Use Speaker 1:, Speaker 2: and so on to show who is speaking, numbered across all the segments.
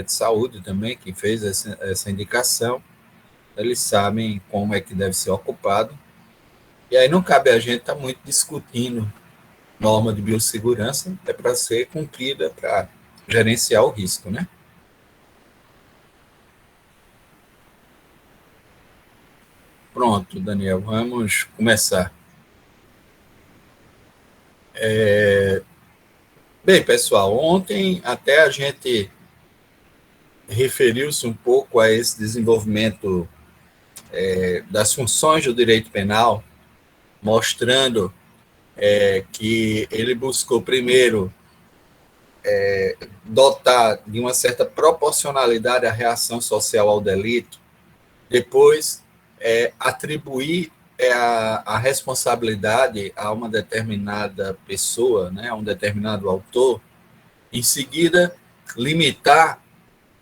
Speaker 1: de Saúde também, que fez essa indicação, eles sabem como é que deve ser ocupado, e aí não cabe a gente estar muito discutindo norma de biossegurança, é para ser cumprida, para gerenciar o risco, né? Pronto, Daniel, vamos começar. Bem, pessoal, ontem até a gente referiu-se um pouco a esse desenvolvimento das funções do direito penal, mostrando que ele buscou primeiro dotar de uma certa proporcionalidade a reação social ao delito, depois atribuir a responsabilidade a uma determinada pessoa, né, a um determinado autor, em seguida limitar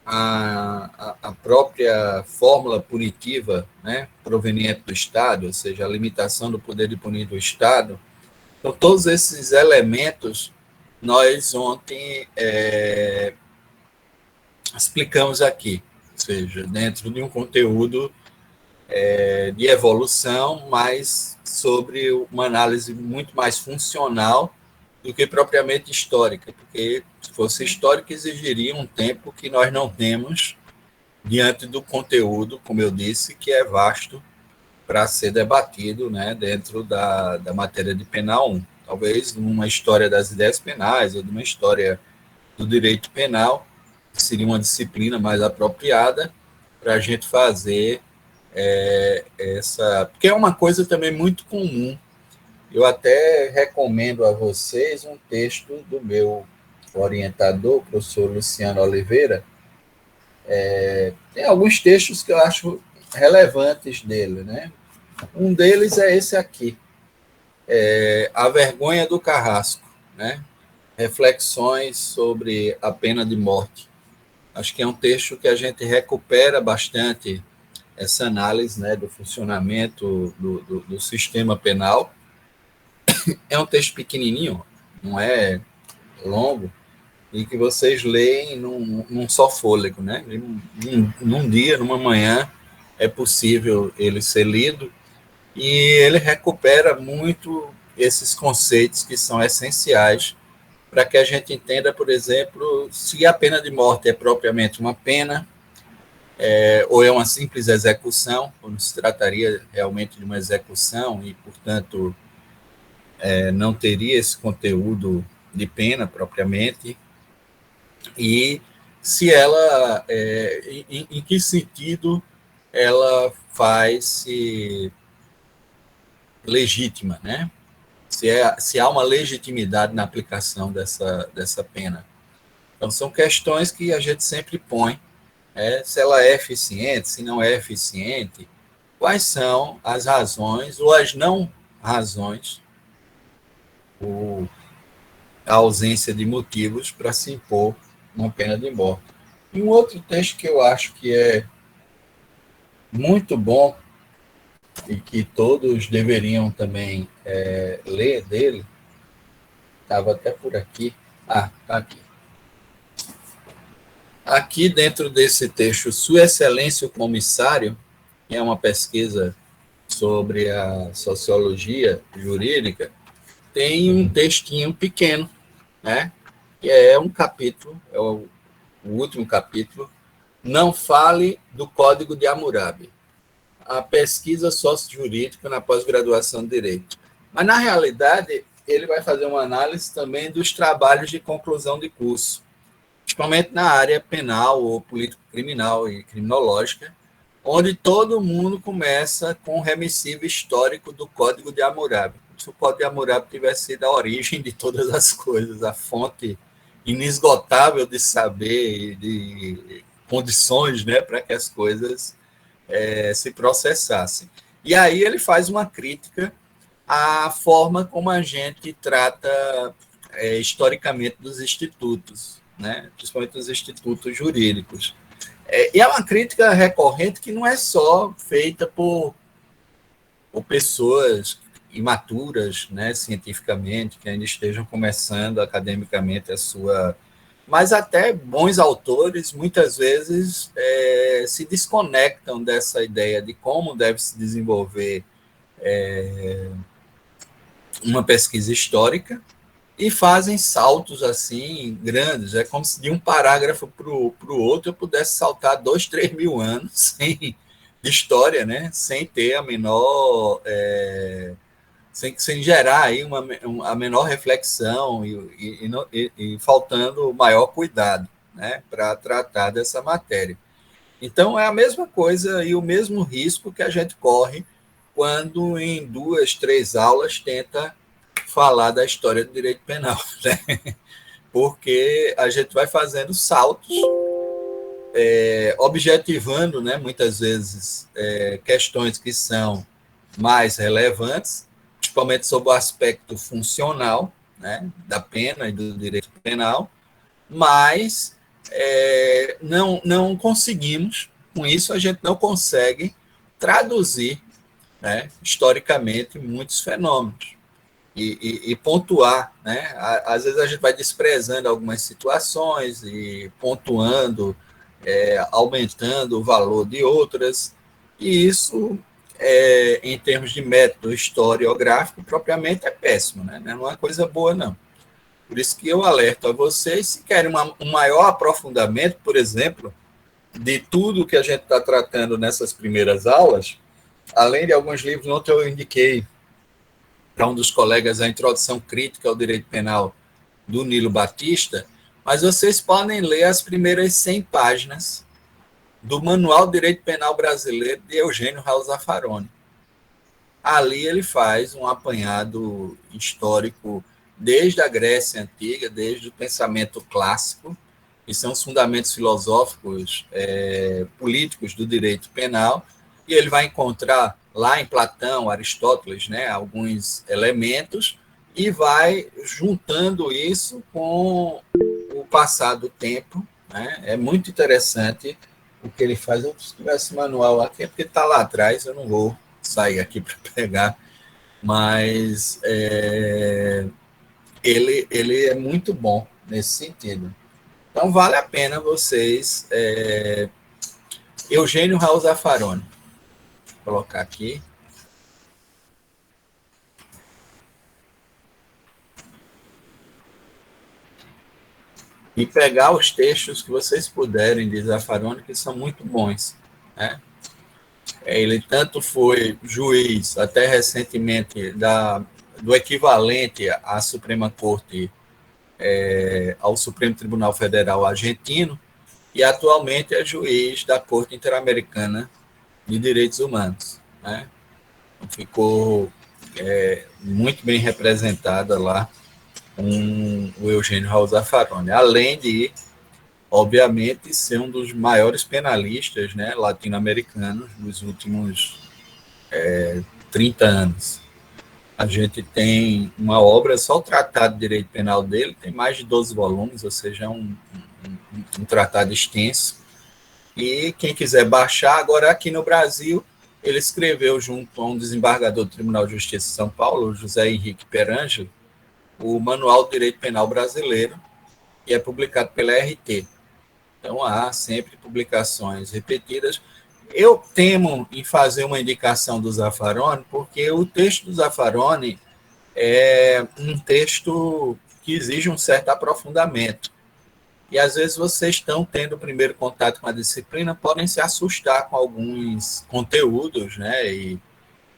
Speaker 1: a própria fórmula punitiva, né, proveniente do Estado, ou seja, a limitação do poder de punir do Estado. Então, todos esses elementos nós ontem explicamos aqui, ou seja, dentro de um conteúdo de evolução, mas sobre uma análise muito mais funcional do que propriamente histórica, porque se fosse histórica exigiria um tempo que nós não temos diante do conteúdo, como eu disse, que é vasto para ser debatido, né, dentro da matéria de penal 1. Talvez numa história das ideias penais ou de uma história do direito penal, seria uma disciplina mais apropriada para a gente fazer essa... Porque é uma coisa também muito comum. Eu até recomendo a vocês um texto do meu orientador, o professor Luciano Oliveira. Tem alguns textos que eu acho relevantes dele, né? Um deles é esse aqui, A Vergonha do Carrasco, né? Reflexões sobre a pena de morte. Acho que é um texto que a gente recupera bastante essa análise, né, do funcionamento do sistema penal. É um texto pequenininho, não é longo, e que vocês leem num só fôlego, né? Num dia, numa manhã, é possível ele ser lido, e ele recupera muito esses conceitos que são essenciais para que a gente entenda, por exemplo, se a pena de morte é propriamente uma pena, ou é uma simples execução, ou não se trataria realmente de uma execução e, portanto, não teria esse conteúdo de pena propriamente, e se ela, em que sentido ela faz-se legítima, né? Se há uma legitimidade na aplicação dessa pena. Então, são questões que a gente sempre põe, se ela é eficiente, se não é eficiente, quais são as razões ou as não razões, ou a ausência de motivos para se impor uma pena de morte. E um outro texto que eu acho que é muito bom e que todos deveriam também ler dele, estava até por aqui. Está aqui. Aqui dentro desse texto, Sua Excelência o Comissário, que é uma pesquisa sobre a sociologia jurídica, tem um textinho pequeno, né? Que é um capítulo, é o último capítulo, Não Fale do Código de Hammurabi, a pesquisa sociojurídica na pós-graduação de Direito. Mas, na realidade, ele vai fazer uma análise também dos trabalhos de conclusão de curso, principalmente na área penal ou político-criminal e criminológica, onde todo mundo começa com o remissivo histórico do Código de Hammurabi. Se o Código de Hammurabi tivesse sido a origem de todas as coisas, a fonte inesgotável de saber e de condições, né, para que as coisas se processassem. E aí ele faz uma crítica à forma como a gente trata historicamente dos institutos, né, principalmente dos institutos jurídicos. E é uma crítica recorrente que não é só feita por pessoas imaturas, né, cientificamente, que ainda estejam começando academicamente mas até bons autores, muitas vezes, se desconectam dessa ideia de como deve se desenvolver uma pesquisa histórica e fazem saltos assim grandes. É como se de um parágrafo para o outro eu pudesse saltar 2, 3 mil anos de história, né? Sem ter a menor... sem gerar aí a menor reflexão e faltando o maior cuidado, né, para tratar dessa matéria. Então, é a mesma coisa e o mesmo risco que a gente corre quando em 2, 3 aulas tenta falar da história do direito penal, né? Porque a gente vai fazendo saltos, objetivando, né, muitas vezes, questões que são mais relevantes, principalmente sobre o aspecto funcional, né, da pena e do direito penal, mas não conseguimos, com isso a gente não consegue traduzir, né, historicamente muitos fenômenos e pontuar, né? Às vezes a gente vai desprezando algumas situações e pontuando, aumentando o valor de outras, e isso, em termos de método historiográfico, propriamente é péssimo, né? Não é uma coisa boa, não. Por isso que eu alerto a vocês, se querem um maior aprofundamento, por exemplo, de tudo que a gente está tratando nessas primeiras aulas, além de alguns livros, ontem eu indiquei para um dos colegas a Introdução Crítica ao Direito Penal do Nilo Batista, mas vocês podem ler as primeiras 100 páginas do Manual de Direito Penal Brasileiro de Eugênio Raul Zaffaroni. Ali ele faz um apanhado histórico desde a Grécia Antiga, desde o pensamento clássico, que são os fundamentos filosóficos, políticos do direito penal, e ele vai encontrar lá em Platão, Aristóteles, né, alguns elementos, e vai juntando isso com o passar do tempo, né? É muito interessante o que ele faz. Eu, se tivesse manual aqui, é porque está lá atrás, eu não vou sair aqui para pegar, mas ele é muito bom nesse sentido. Então, vale a pena vocês... Eugênio Raul Zaffaroni. Vou colocar aqui. E pegar os textos que vocês puderem de Zaffaroni, que são muito bons, né? Ele tanto foi juiz, até recentemente, do equivalente à Suprema Corte, ao Supremo Tribunal Federal argentino, e atualmente é juiz da Corte Interamericana de Direitos Humanos, né? Ficou muito bem representada lá o Eugênio Raul Zaffaroni, além de, obviamente, ser um dos maiores penalistas, né, latino-americanos dos últimos 30 anos. A gente tem uma obra, só o Tratado de Direito Penal dele, tem mais de 12 volumes, ou seja, um tratado extenso. E quem quiser baixar, agora aqui no Brasil, ele escreveu junto a um desembargador do Tribunal de Justiça de São Paulo, José Henrique Perangeli, o Manual do Direito Penal Brasileiro, que é publicado pela RT. Então, há sempre publicações repetidas. Eu temo em fazer uma indicação do Zaffaroni, porque o texto do Zaffaroni é um texto que exige um certo aprofundamento. E, às vezes, vocês estão tendo o primeiro contato com a disciplina, podem se assustar com alguns conteúdos, né? E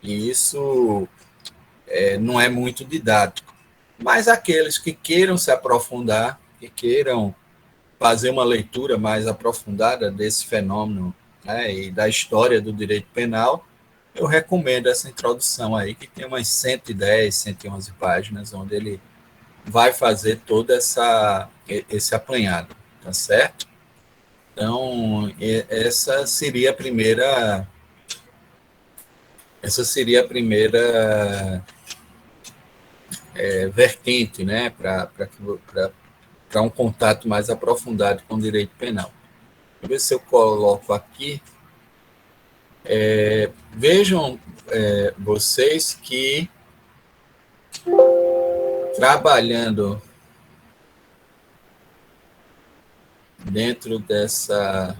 Speaker 1: isso não é muito didático. Mas aqueles que queiram se aprofundar, que queiram fazer uma leitura mais aprofundada desse fenômeno, né, e da história do direito penal, eu recomendo essa introdução aí, que tem umas 110, 111 páginas, onde ele vai fazer todo esse apanhado, tá certo? Então, essa seria a primeira vertente, né, para um contato mais aprofundado com o direito penal. Vou ver se eu coloco aqui. Vejam vocês que trabalhando dentro dessa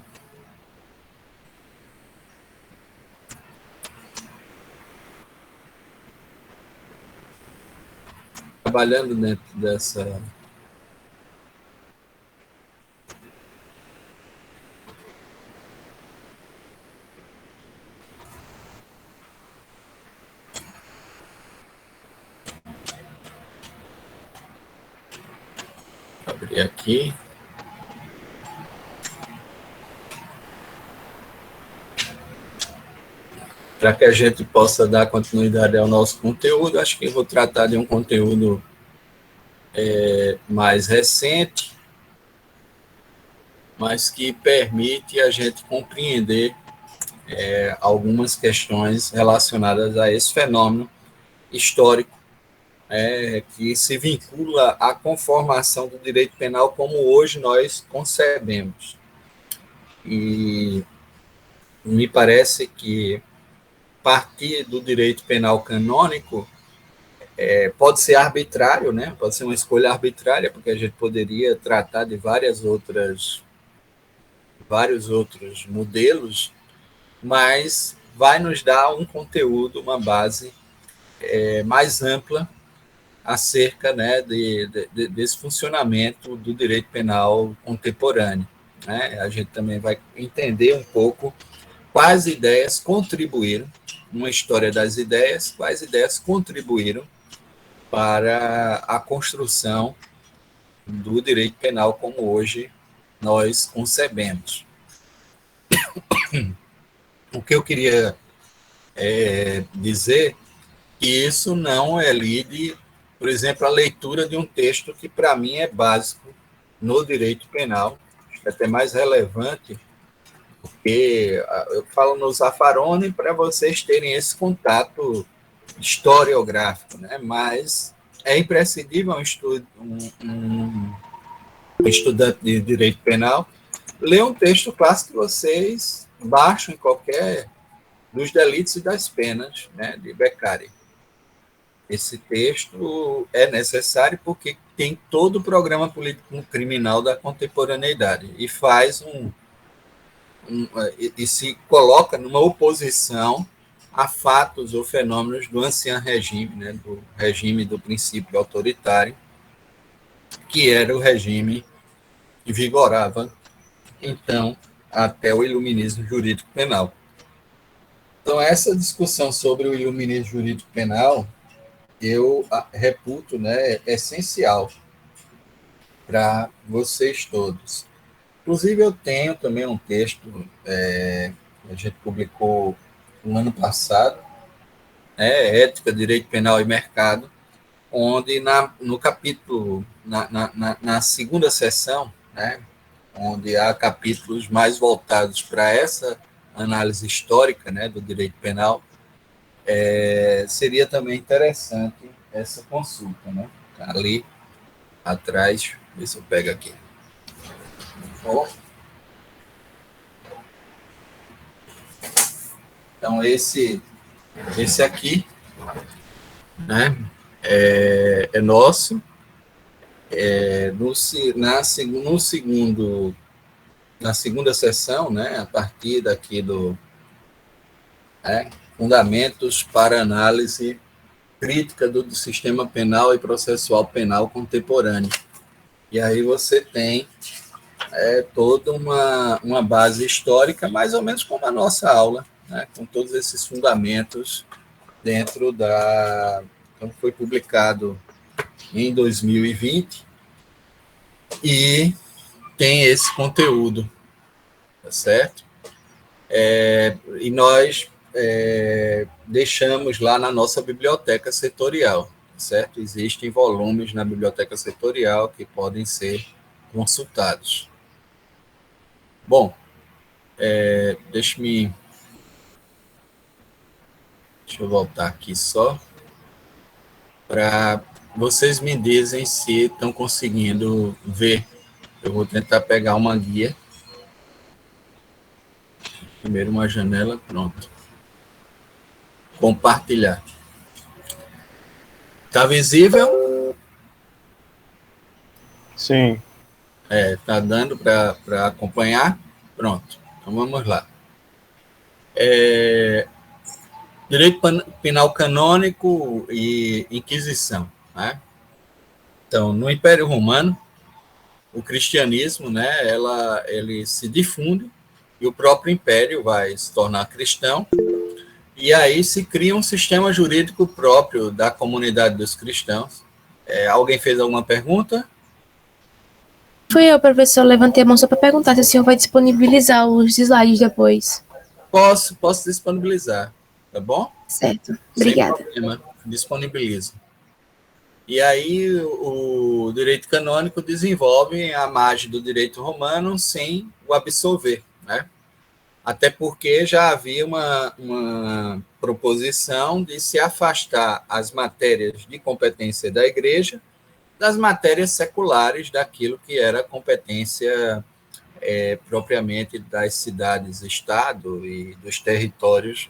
Speaker 1: trabalhando dentro dessa abrir aqui. Para que a gente possa dar continuidade ao nosso conteúdo, acho que eu vou tratar de um conteúdo mais recente, mas que permite a gente compreender algumas questões relacionadas a esse fenômeno histórico que se vincula à conformação do direito penal como hoje nós concebemos. E me parece que partir do direito penal canônico pode ser arbitrário, né? Pode ser uma escolha arbitrária, porque a gente poderia tratar de vários outros modelos, mas vai nos dar um conteúdo, uma base mais ampla acerca, né, desse funcionamento do direito penal contemporâneo. Né? A gente também vai entender um pouco quais ideias contribuíram, uma história das ideias, quais ideias contribuíram para a construção do direito penal como hoje nós concebemos. O que eu queria dizer que isso não é lide, por exemplo, a leitura de um texto que para mim é básico no direito penal, é até mais relevante, porque eu falo no Zaffaroni para vocês terem esse contato historiográfico, né? Mas é imprescindível um estudante de direito penal ler um texto clássico que vocês baixam em qualquer dos delitos e das penas, né, de Beccari. Esse texto é necessário porque tem todo o programa político criminal da contemporaneidade e faz e se coloca numa oposição a fatos ou fenômenos do ancião regime, né, do regime do princípio autoritário, que era o regime que vigorava, então, até o iluminismo jurídico penal. Então, essa discussão sobre o iluminismo jurídico penal, eu reputo, né, essencial para vocês todos. Inclusive, eu tenho também um texto que a gente publicou no ano passado, Ética, Direito Penal e Mercado, onde no capítulo, na segunda seção, né, onde há capítulos mais voltados para essa análise histórica, né, do direito penal, seria também interessante essa consulta, né? Ali atrás, ver se eu pego aqui. Então, esse aqui, né, é nosso. Na segunda sessão, né, a partir daqui do Fundamentos para Análise Crítica do Sistema Penal e Processual Penal Contemporâneo. E aí você tem toda uma base histórica, mais ou menos como a nossa aula, né, com todos esses fundamentos dentro da... Então, foi publicado em 2020 e tem esse conteúdo, tá certo? E nós deixamos lá na nossa biblioteca setorial, tá certo? Existem volumes na biblioteca setorial que podem ser consultados. Bom, deixa eu voltar aqui só para vocês me dizem se estão conseguindo ver. Eu vou tentar pegar uma guia. Primeiro uma janela, pronto. Compartilhar. Está visível?
Speaker 2: Sim.
Speaker 1: Tá dando para acompanhar? Pronto, então vamos lá. Direito penal canônico e Inquisição, né? Então, no Império Romano, o cristianismo, né, ele se difunde e o próprio império vai se tornar cristão, e aí se cria um sistema jurídico próprio da comunidade dos cristãos. Alguém fez alguma pergunta?
Speaker 2: Fui eu, professor, levantei a mão só para perguntar se o senhor vai disponibilizar os slides depois.
Speaker 1: Posso disponibilizar, tá bom?
Speaker 2: Certo,
Speaker 1: Sem
Speaker 2: obrigada.
Speaker 1: problema, disponibilizo. E aí o direito canônico desenvolve a margem do direito romano sem o absolver, né? Até porque já havia uma proposição de se afastar as matérias de competência da igreja das matérias seculares daquilo que era competência propriamente das cidades-estado e dos territórios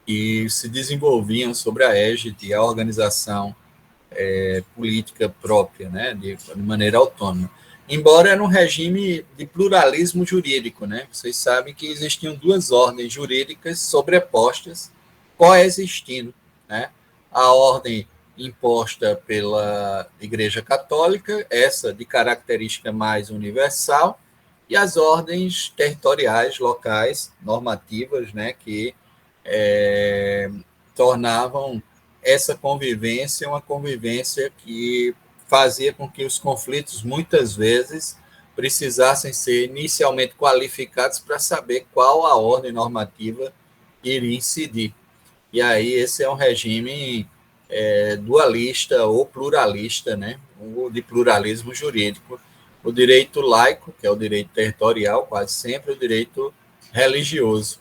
Speaker 1: que se desenvolviam sobre a égide e a organização política própria, né, de maneira autônoma. Embora era um regime de pluralismo jurídico, né? Vocês sabem que existiam duas ordens jurídicas sobrepostas, coexistindo, né? A ordem imposta pela Igreja Católica, essa de característica mais universal, e as ordens territoriais, locais, normativas, né, que tornavam essa convivência uma convivência que fazia com que os conflitos, muitas vezes, precisassem ser inicialmente qualificados para saber qual a ordem normativa iria incidir. E aí esse é um regime dualista ou pluralista, né? O de pluralismo jurídico. O direito laico, que é o direito territorial, quase sempre o direito religioso.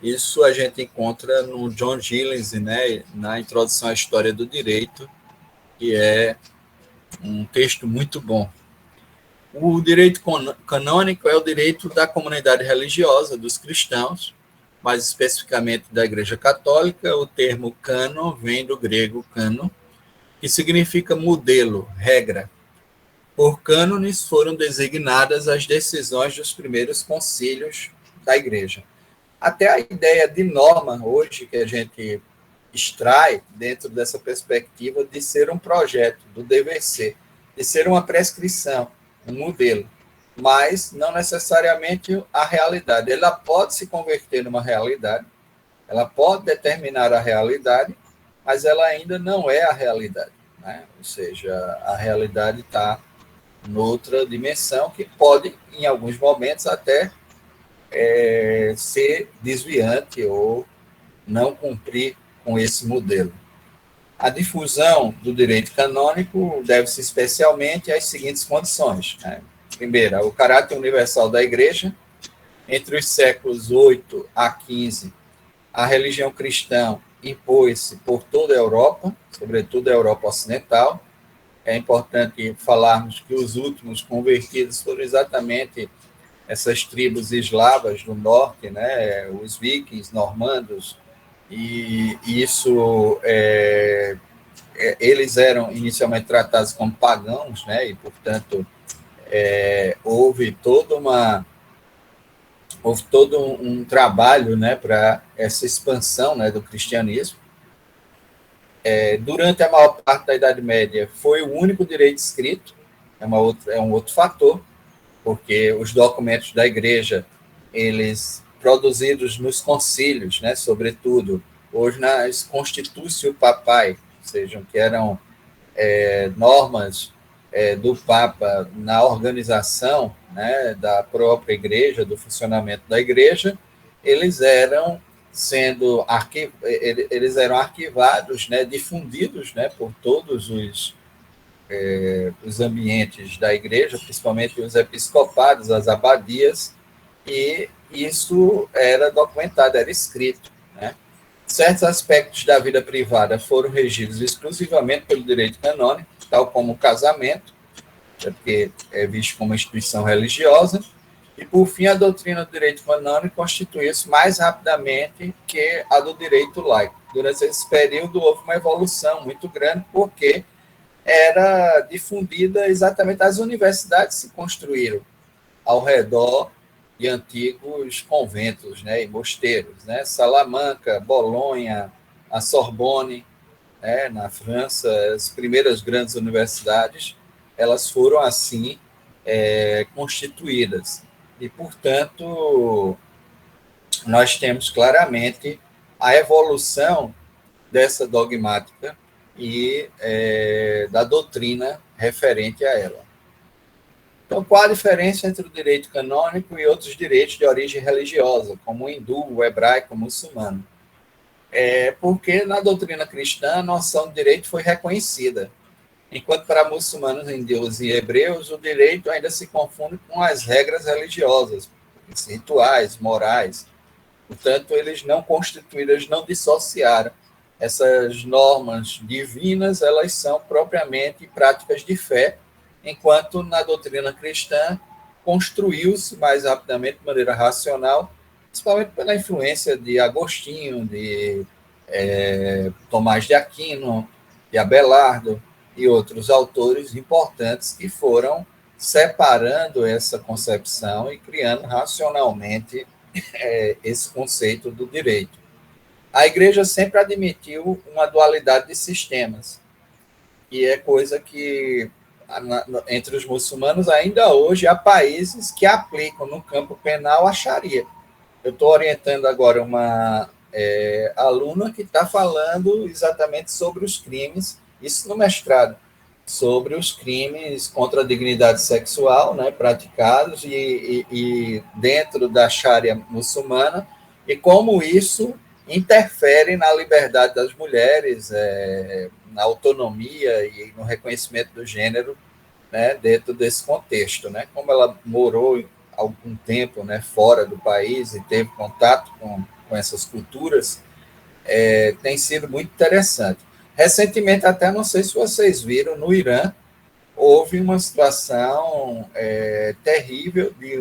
Speaker 1: Isso a gente encontra no John Gillens, né, na Introdução à História do Direito, que é um texto muito bom. O direito canônico é o direito da comunidade religiosa, dos cristãos, mais especificamente da Igreja Católica. O termo cânon vem do grego cânon, que significa modelo, regra. Por cânones foram designadas as decisões dos primeiros concílios da Igreja. Até a ideia de norma, hoje, que a gente extrai dentro dessa perspectiva de ser um projeto, do dever ser, de ser uma prescrição, um modelo, mas não necessariamente a realidade. Ela pode se converter numa realidade, ela pode determinar a realidade, mas ela ainda não é a realidade, né? Ou seja, a realidade está noutra dimensão que pode, em alguns momentos, até ser desviante ou não cumprir com esse modelo. A difusão do direito canônico deve-se especialmente às seguintes condições, né? Primeira, o caráter universal da Igreja. Entre os séculos 8 a 15, a religião cristã impôs-se por toda a Europa, sobretudo a Europa Ocidental. É importante falarmos que os últimos convertidos foram exatamente essas tribos eslavas do norte, né, os vikings, normandos, e isso eles eram inicialmente tratados como pagãos, né, e portanto houve todo um trabalho, né, para essa expansão, né, do cristianismo. Durante a maior parte da Idade Média foi o único direito escrito, é um outro fator, porque os documentos da Igreja, eles produzidos nos concílios, né, sobretudo, hoje nas Constitutio Papae, ou seja, que eram normas do Papa na organização, né, da própria Igreja, do funcionamento da Igreja, eles eram arquivados, né, difundidos, né, por todos os ambientes da Igreja, principalmente os episcopados, as abadias, e isso era documentado, era escrito, né? Certos aspectos da vida privada foram regidos exclusivamente pelo direito canônico, tal como o casamento, porque é visto como instituição religiosa, e, por fim, a doutrina do direito canônico constituiu-se mais rapidamente que a do direito laico. Durante esse período, houve uma evolução muito grande, porque era difundida exatamente, as universidades se construíram ao redor de antigos conventos, né, e mosteiros, né, Salamanca, Bolonha, a Sorbonne, né, na França, as primeiras grandes universidades, elas foram assim constituídas. E, portanto, nós temos claramente a evolução dessa dogmática e da doutrina referente a ela. Então, qual a diferença entre o direito canônico e outros direitos de origem religiosa, como o hindu, o hebraico, o muçulmano? Porque na doutrina cristã a noção de direito foi reconhecida, enquanto para muçulmanos, hindus e hebreus o direito ainda se confunde com as regras religiosas, rituais, morais. Portanto, eles não constituíram, eles não dissociaram essas normas divinas, elas são propriamente práticas de fé, enquanto na doutrina cristã construiu-se mais rapidamente, de maneira racional, principalmente pela influência de Agostinho, de Tomás de Aquino, de Abelardo e outros autores importantes que foram separando essa concepção e criando racionalmente esse conceito do direito. A igreja sempre admitiu uma dualidade de sistemas, e é coisa que, entre os muçulmanos, ainda hoje há países que aplicam no campo penal a Sharia. Eu estou orientando agora uma aluna que está falando exatamente sobre os crimes, isso no mestrado, sobre os crimes contra a dignidade sexual, né, praticados e dentro da Sharia muçulmana, e como isso interfere na liberdade das mulheres, na autonomia e no reconhecimento do gênero, né, dentro desse contexto, né? Como ela morou algum tempo, né, fora do país e teve contato com essas culturas, tem sido muito interessante. Recentemente, até não sei se vocês viram, no Irã, houve uma situação terrível de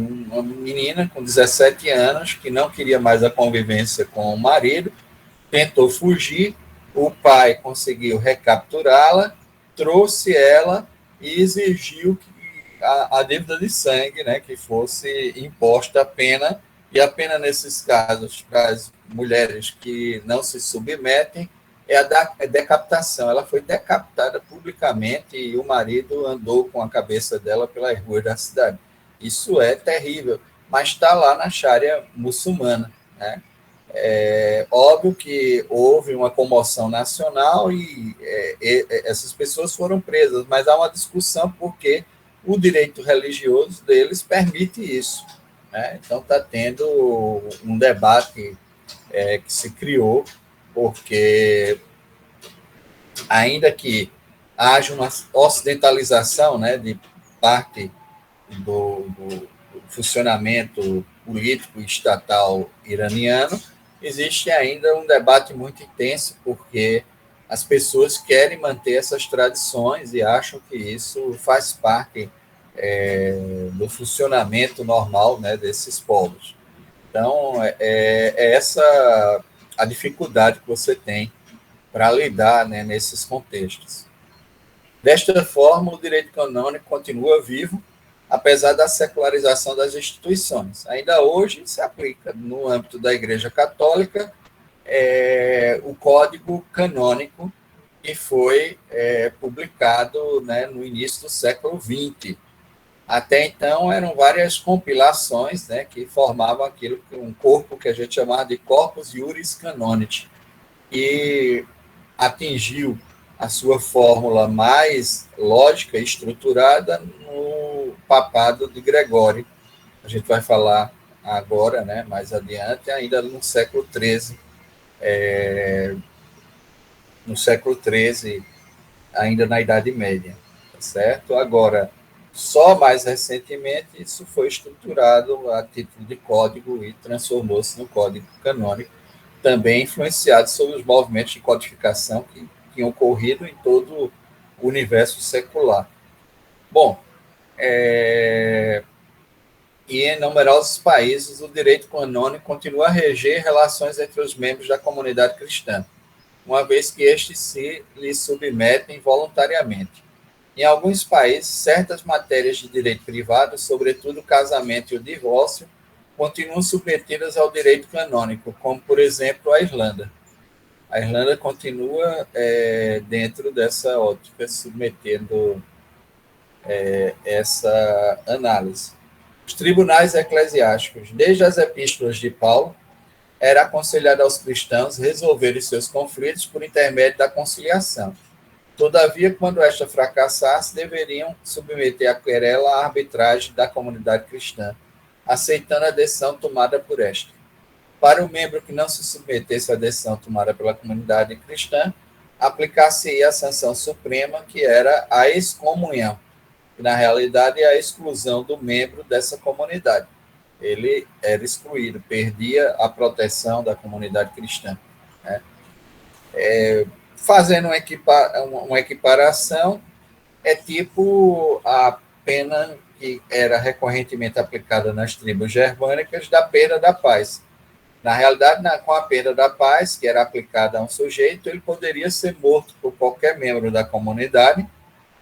Speaker 1: uma menina com 17 anos que não queria mais a convivência com o marido, tentou fugir, o pai conseguiu recapturá-la, trouxe ela e exigiu que a dívida de sangue, né, que fosse imposta a pena, e a pena nesses casos para as mulheres que não se submetem é a decapitação. Ela foi decapitada publicamente e o marido andou com a cabeça dela pelas ruas da cidade. Isso é terrível, mas está lá na Sharia muçulmana, né? Óbvio que houve uma comoção nacional e essas pessoas foram presas, mas há uma discussão porque o direito religioso deles permite isso, né? Então está tendo um debate que se criou, porque ainda que haja uma ocidentalização, né, de parte do funcionamento político e estatal iraniano, existe ainda um debate muito intenso, porque as pessoas querem manter essas tradições e acham que isso faz parte do funcionamento normal, né, desses povos. Então, essa a dificuldade que você tem para lidar, né, nesses contextos. Desta forma, o direito canônico continua vivo, apesar da secularização das instituições. Ainda hoje se aplica, no âmbito da Igreja Católica, o Código Canônico, que foi publicado, né, no início do século XX. Até então, eram várias compilações, né, que formavam aquilo, um corpo que a gente chamava de Corpus Iuris Canonici, e atingiu a sua fórmula mais lógica e estruturada no papado de Gregório. A gente vai falar agora, né, mais adiante, ainda no século XIII, ainda na Idade Média, tá certo? Agora, só mais recentemente, isso foi estruturado a título de código e transformou-se no Código Canônico, também influenciado sobre os movimentos de codificação que tinham ocorrido em todo o universo secular. Bom, e em numerosos países o direito canônico continua a reger relações entre os membros da comunidade cristã. uma vez que estes se lhe submetem voluntariamente. Em alguns países, certas matérias de direito privado, sobretudo o casamento e o divórcio, continuam submetidas ao direito canônico, como, por exemplo, a Irlanda. A Irlanda continua dentro dessa ótica, submetendo essa análise. Os tribunais eclesiásticos, desde as epístolas de Paulo, era aconselhado aos cristãos resolverem seus conflitos por intermédio da conciliação. Todavia, quando esta fracassasse, deveriam submeter a querela à arbitragem da comunidade cristã, aceitando a decisão tomada por esta. Para o membro que não se submetesse à decisão tomada pela comunidade cristã, aplicar-se-ia a sanção suprema, que era a excomunhão, que na realidade é a exclusão do membro dessa comunidade. Ele era excluído, perdia a proteção da comunidade cristã. Né? Fazendo uma equiparação, é tipo a pena que era recorrentemente aplicada nas tribos germânicas da perda da paz. Na realidade, com a perda da paz, que era aplicada a um sujeito, ele poderia ser morto por qualquer membro da comunidade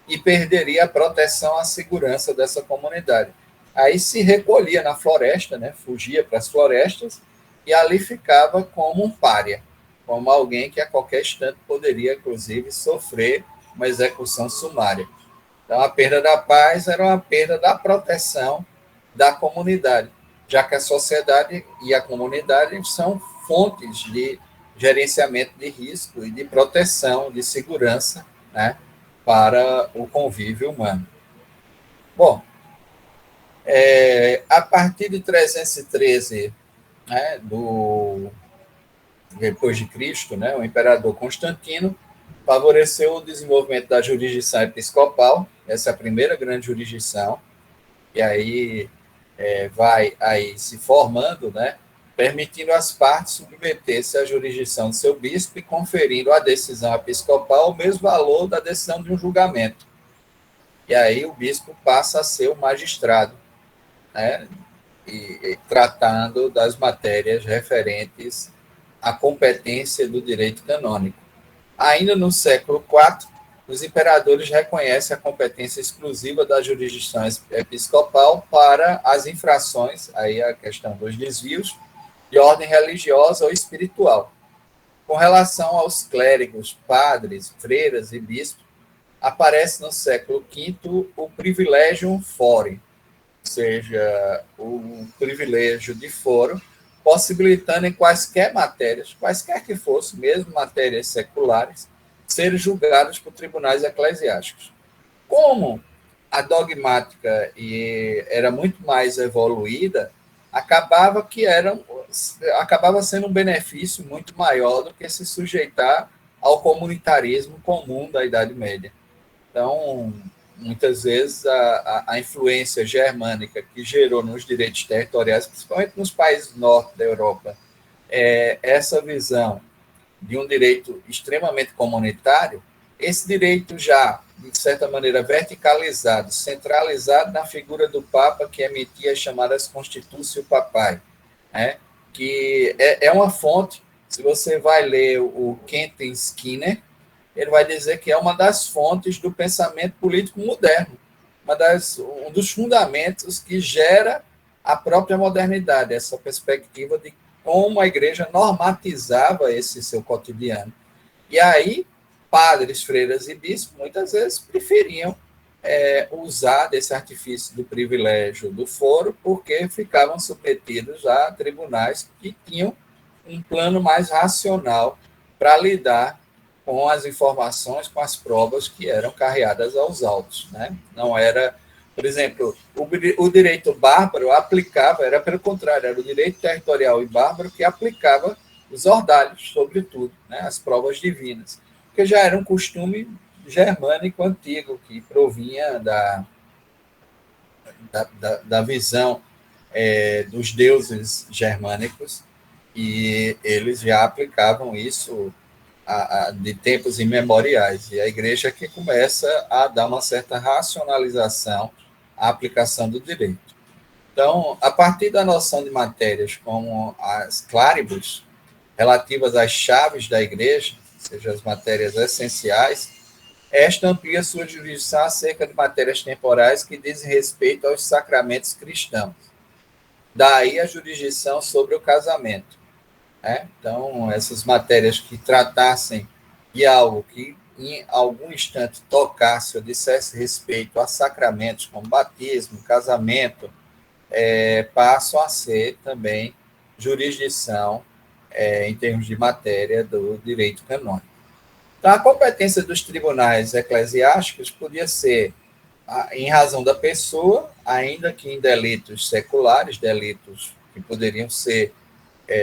Speaker 1: e perderia a proteção, a segurança dessa comunidade. Aí se recolhia na floresta, né, fugia para as florestas, e ali ficava como um pária, como alguém que a qualquer instante poderia, inclusive, sofrer uma execução sumária. Então, a perda da paz era uma perda da proteção da comunidade, já que a sociedade e a comunidade são fontes de gerenciamento de risco e de proteção, de segurança, né, para o convívio humano. Bom, a partir de 313, né, depois de Cristo, né, o imperador Constantino favoreceu o desenvolvimento da jurisdição episcopal, essa é a primeira grande jurisdição, e aí vai aí se formando, né, permitindo às partes submeter-se à jurisdição do seu bispo e conferindo à decisão episcopal o mesmo valor da decisão de um julgamento. E aí o bispo passa a ser o magistrado, né, e tratando das matérias referentes à competência do direito canônico. Ainda no século IV, os imperadores reconhecem a competência exclusiva da jurisdição episcopal para as infrações, aí a questão dos desvios, de ordem religiosa ou espiritual. Com relação aos clérigos, padres, freiras e bispos, aparece no século V o privilegium fori, ou seja, o privilégio de foro, possibilitando em quaisquer matérias, quaisquer que fossem, mesmo matérias seculares, serem julgados por tribunais eclesiásticos. Como a dogmática era muito mais evoluída, acabava sendo um benefício muito maior do que se sujeitar ao comunitarismo comum da Idade Média. Então, muitas vezes, a influência germânica que gerou nos direitos territoriais, principalmente nos países do norte da Europa, essa visão de um direito extremamente comunitário, esse direito já, de certa maneira, verticalizado, centralizado na figura do Papa, que emitia as chamadas Constitutio Papae, né? Que é uma fonte, se você vai ler o Quentin Skinner, ele vai dizer que é uma das fontes do pensamento político moderno, um dos fundamentos que gera a própria modernidade, essa perspectiva de como a igreja normatizava esse seu cotidiano. E aí, padres, freiras e bispos, muitas vezes, preferiam usar desse artifício do privilégio do foro, porque ficavam submetidos a tribunais que tinham um plano mais racional para lidar com as informações, com as provas que eram carreadas aos autos. Né? Não era, por exemplo, o direito bárbaro era pelo contrário, era o direito territorial e bárbaro que aplicava os ordalhos, sobretudo, né? As provas divinas, porque já era um costume germânico antigo, que provinha da visão dos deuses germânicos, e eles já aplicavam isso de tempos imemoriais, e a igreja que começa a dar uma certa racionalização à aplicação do direito. Então, a partir da noção de matérias como as claribus, relativas às chaves da igreja, ou seja, as matérias essenciais, esta amplia sua jurisdição acerca de matérias temporais que dizem respeito aos sacramentos cristãos. Daí a jurisdição sobre o casamento. Né? Então, essas matérias que tratassem de algo que em algum instante tocasse ou dissesse respeito a sacramentos como batismo, casamento, passam a ser também jurisdição em termos de matéria do direito canônico. Então, a competência dos tribunais eclesiásticos podia ser em razão da pessoa, ainda que em delitos seculares, delitos que poderiam ser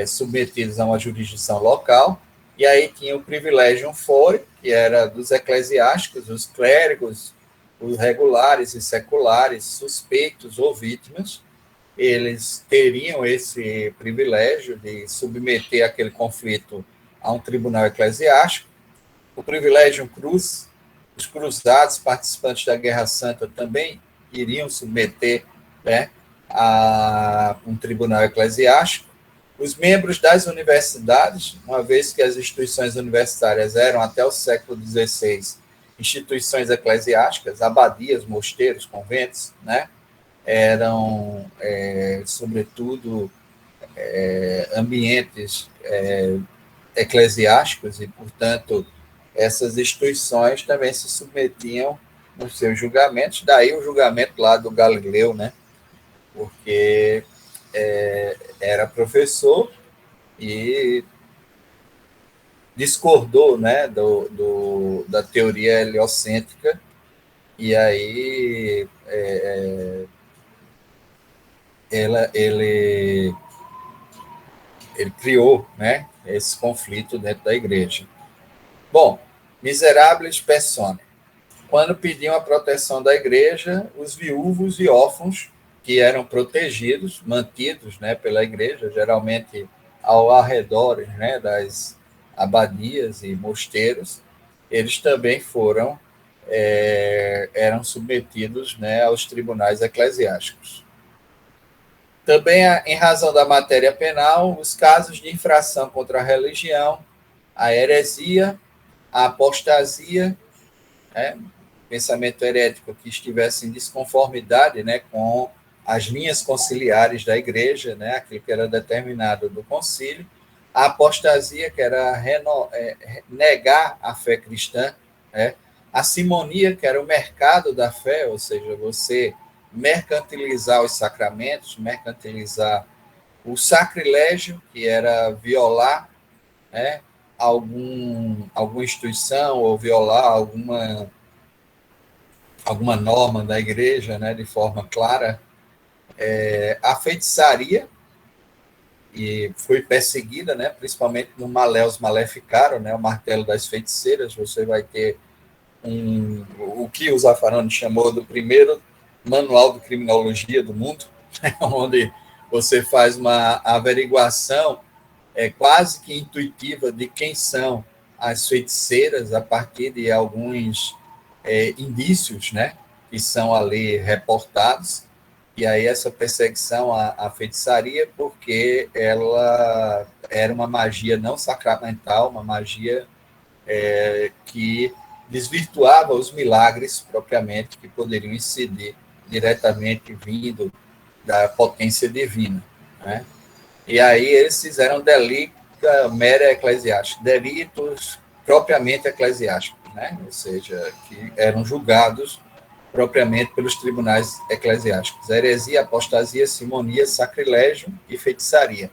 Speaker 1: submetidos a uma jurisdição local, e aí tinha o privilegium fori, que era dos eclesiásticos, os clérigos, os regulares e seculares, suspeitos ou vítimas, eles teriam esse privilégio de submeter aquele conflito a um tribunal eclesiástico. O privilegium cruz, os cruzados, participantes da Guerra Santa, também iriam submeter, né, a um tribunal eclesiástico. Os membros das universidades, uma vez que as instituições universitárias eram, até o século XVI, instituições eclesiásticas, abadias, mosteiros, conventos, né, eram, sobretudo, ambientes eclesiásticos e, portanto, essas instituições também se submetiam nos seus julgamentos, daí o julgamento lá do Galileu, né, porque era professor e discordou, né, da teoria heliocêntrica, e aí ele criou, né, esse conflito dentro da igreja. Bom, miserables persone. Quando pediam a proteção da igreja, os viúvos e órfãos, que eram protegidos, mantidos, né, pela igreja, geralmente ao arredor, né, das abadias e mosteiros, eles também eram submetidos, né, aos tribunais eclesiásticos. Também, em razão da matéria penal, os casos de infração contra a religião, a heresia, a apostasia, né, pensamento herético que estivesse em desconformidade, né, com as linhas conciliares da igreja, né, aquilo que era determinado do concílio, a apostasia, que era negar a fé cristã, né, a simonia, que era o mercado da fé, ou seja, você mercantilizar os sacramentos, mercantilizar o sacrilégio, que era violar, né, alguma instituição ou violar alguma norma da igreja, né, de forma clara. A feitiçaria, e foi perseguida, né, principalmente no Maleus Maleficarum, né, o martelo das feiticeiras. Você vai ter o que o Zaffaroni chamou do primeiro manual de criminologia do mundo, né, onde você faz uma averiguação quase que intuitiva de quem são as feiticeiras a partir de alguns indícios, né, que são ali reportados. E aí essa perseguição à feitiçaria, porque ela era uma magia não sacramental, uma magia que desvirtuava os milagres propriamente, que poderiam incidir diretamente vindo da potência divina, né? E aí eles fizeram delicta mera eclesiástica, delitos propriamente eclesiásticos, né? Ou seja, que eram julgados propriamente pelos tribunais eclesiásticos: heresia, apostasia, simonia, sacrilégio e feitiçaria.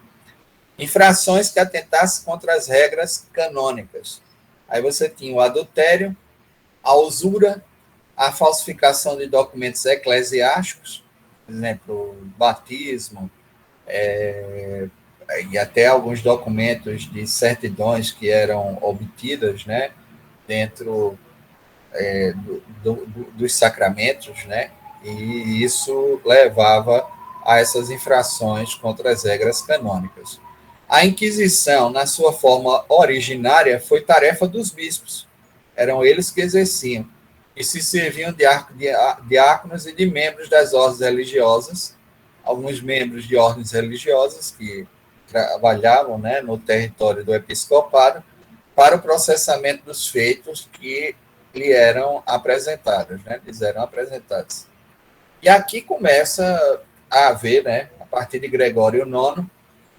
Speaker 1: Infrações que atentassem contra as regras canônicas. Aí você tinha o adultério, a usura, a falsificação de documentos eclesiásticos, por exemplo, batismo, e até alguns documentos de certidões que eram obtidas, né, dentro dos sacramentos, né, e isso levava a essas infrações contra as regras canônicas. A Inquisição, na sua forma originária, foi tarefa dos bispos. Eram eles que exerciam, e se serviam de diáconos e de membros das ordens religiosas, alguns membros de ordens religiosas que trabalhavam, né, no território do episcopado, para o processamento dos feitos que lhe eram apresentados, né? Lhes eram apresentados. E aqui começa a haver, né, a partir de Gregório IX,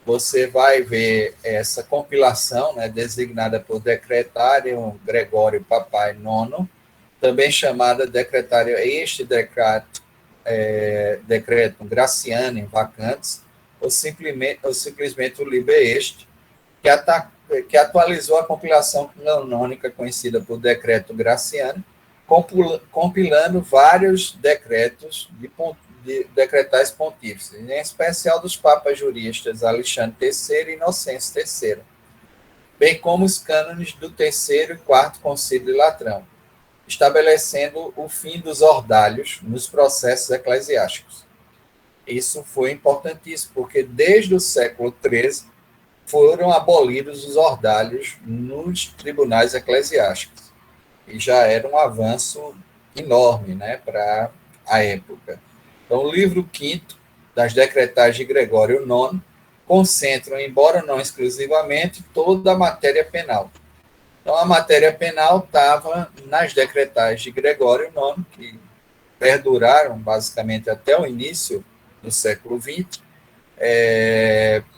Speaker 1: você vai ver essa compilação, né, designada por Decretário Gregório Papai IX, também chamada Decretário Este Decretum Gracianum Vacantes, ou simplesmente o Liber Este, que atualizou a compilação canônica conhecida por Decreto Graciano, compilando vários decretos de decretais pontífices, em especial dos papas juristas Alexandre III e Inocêncio III, bem como os cânones do terceiro e quarto concílio de Latrão, estabelecendo o fim dos ordalhos nos processos eclesiásticos. Isso foi importantíssimo, porque desde o século XIII foram abolidos os ordalhos nos tribunais eclesiásticos, e já era um avanço enorme, né, para a época. Então, o livro quinto das Decretais de Gregório IX concentram, embora não exclusivamente, toda a matéria penal. Então, a matéria penal estava nas Decretais de Gregório IX, que perduraram basicamente até o início do século XX,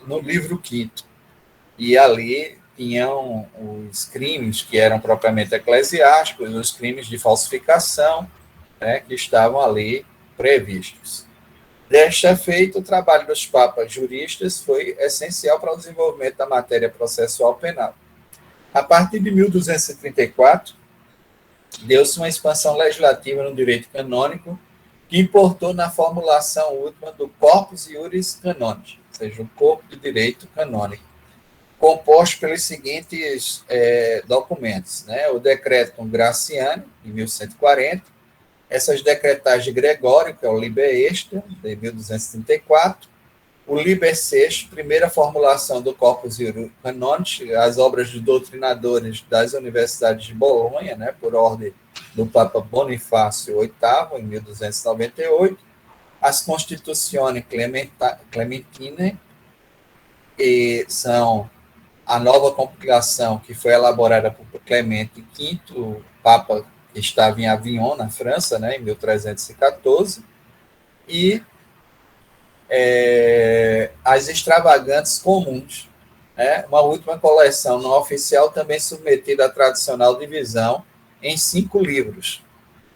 Speaker 1: no livro quinto. E ali tinham os crimes que eram propriamente eclesiásticos, os crimes de falsificação, né, que estavam ali previstos. Desta feita, o trabalho dos papas juristas foi essencial para o desenvolvimento da matéria processual penal. A partir de 1234, deu-se uma expansão legislativa no direito canônico, que importou na formulação última do Corpus Iuris Canonis, ou seja, o corpo de direito canônico, composto pelos seguintes documentos, né? O Decretum Graciani, em 1140, essas decretais de Gregório, que é o Liber Extra, de 1234, o Liber Sexto, primeira formulação do Corpus Iuris Canonis, as obras de doutrinadores das universidades de Bolonha, né, por ordem do Papa Bonifácio VIII, em 1298, as Constitutione Clementinae, que são a nova compilação que foi elaborada por Clemente V, o Papa que estava em Avignon, na França, né, em 1314, e as extravagantes comuns, né, uma última coleção não oficial também submetida à tradicional divisão em 5 livros.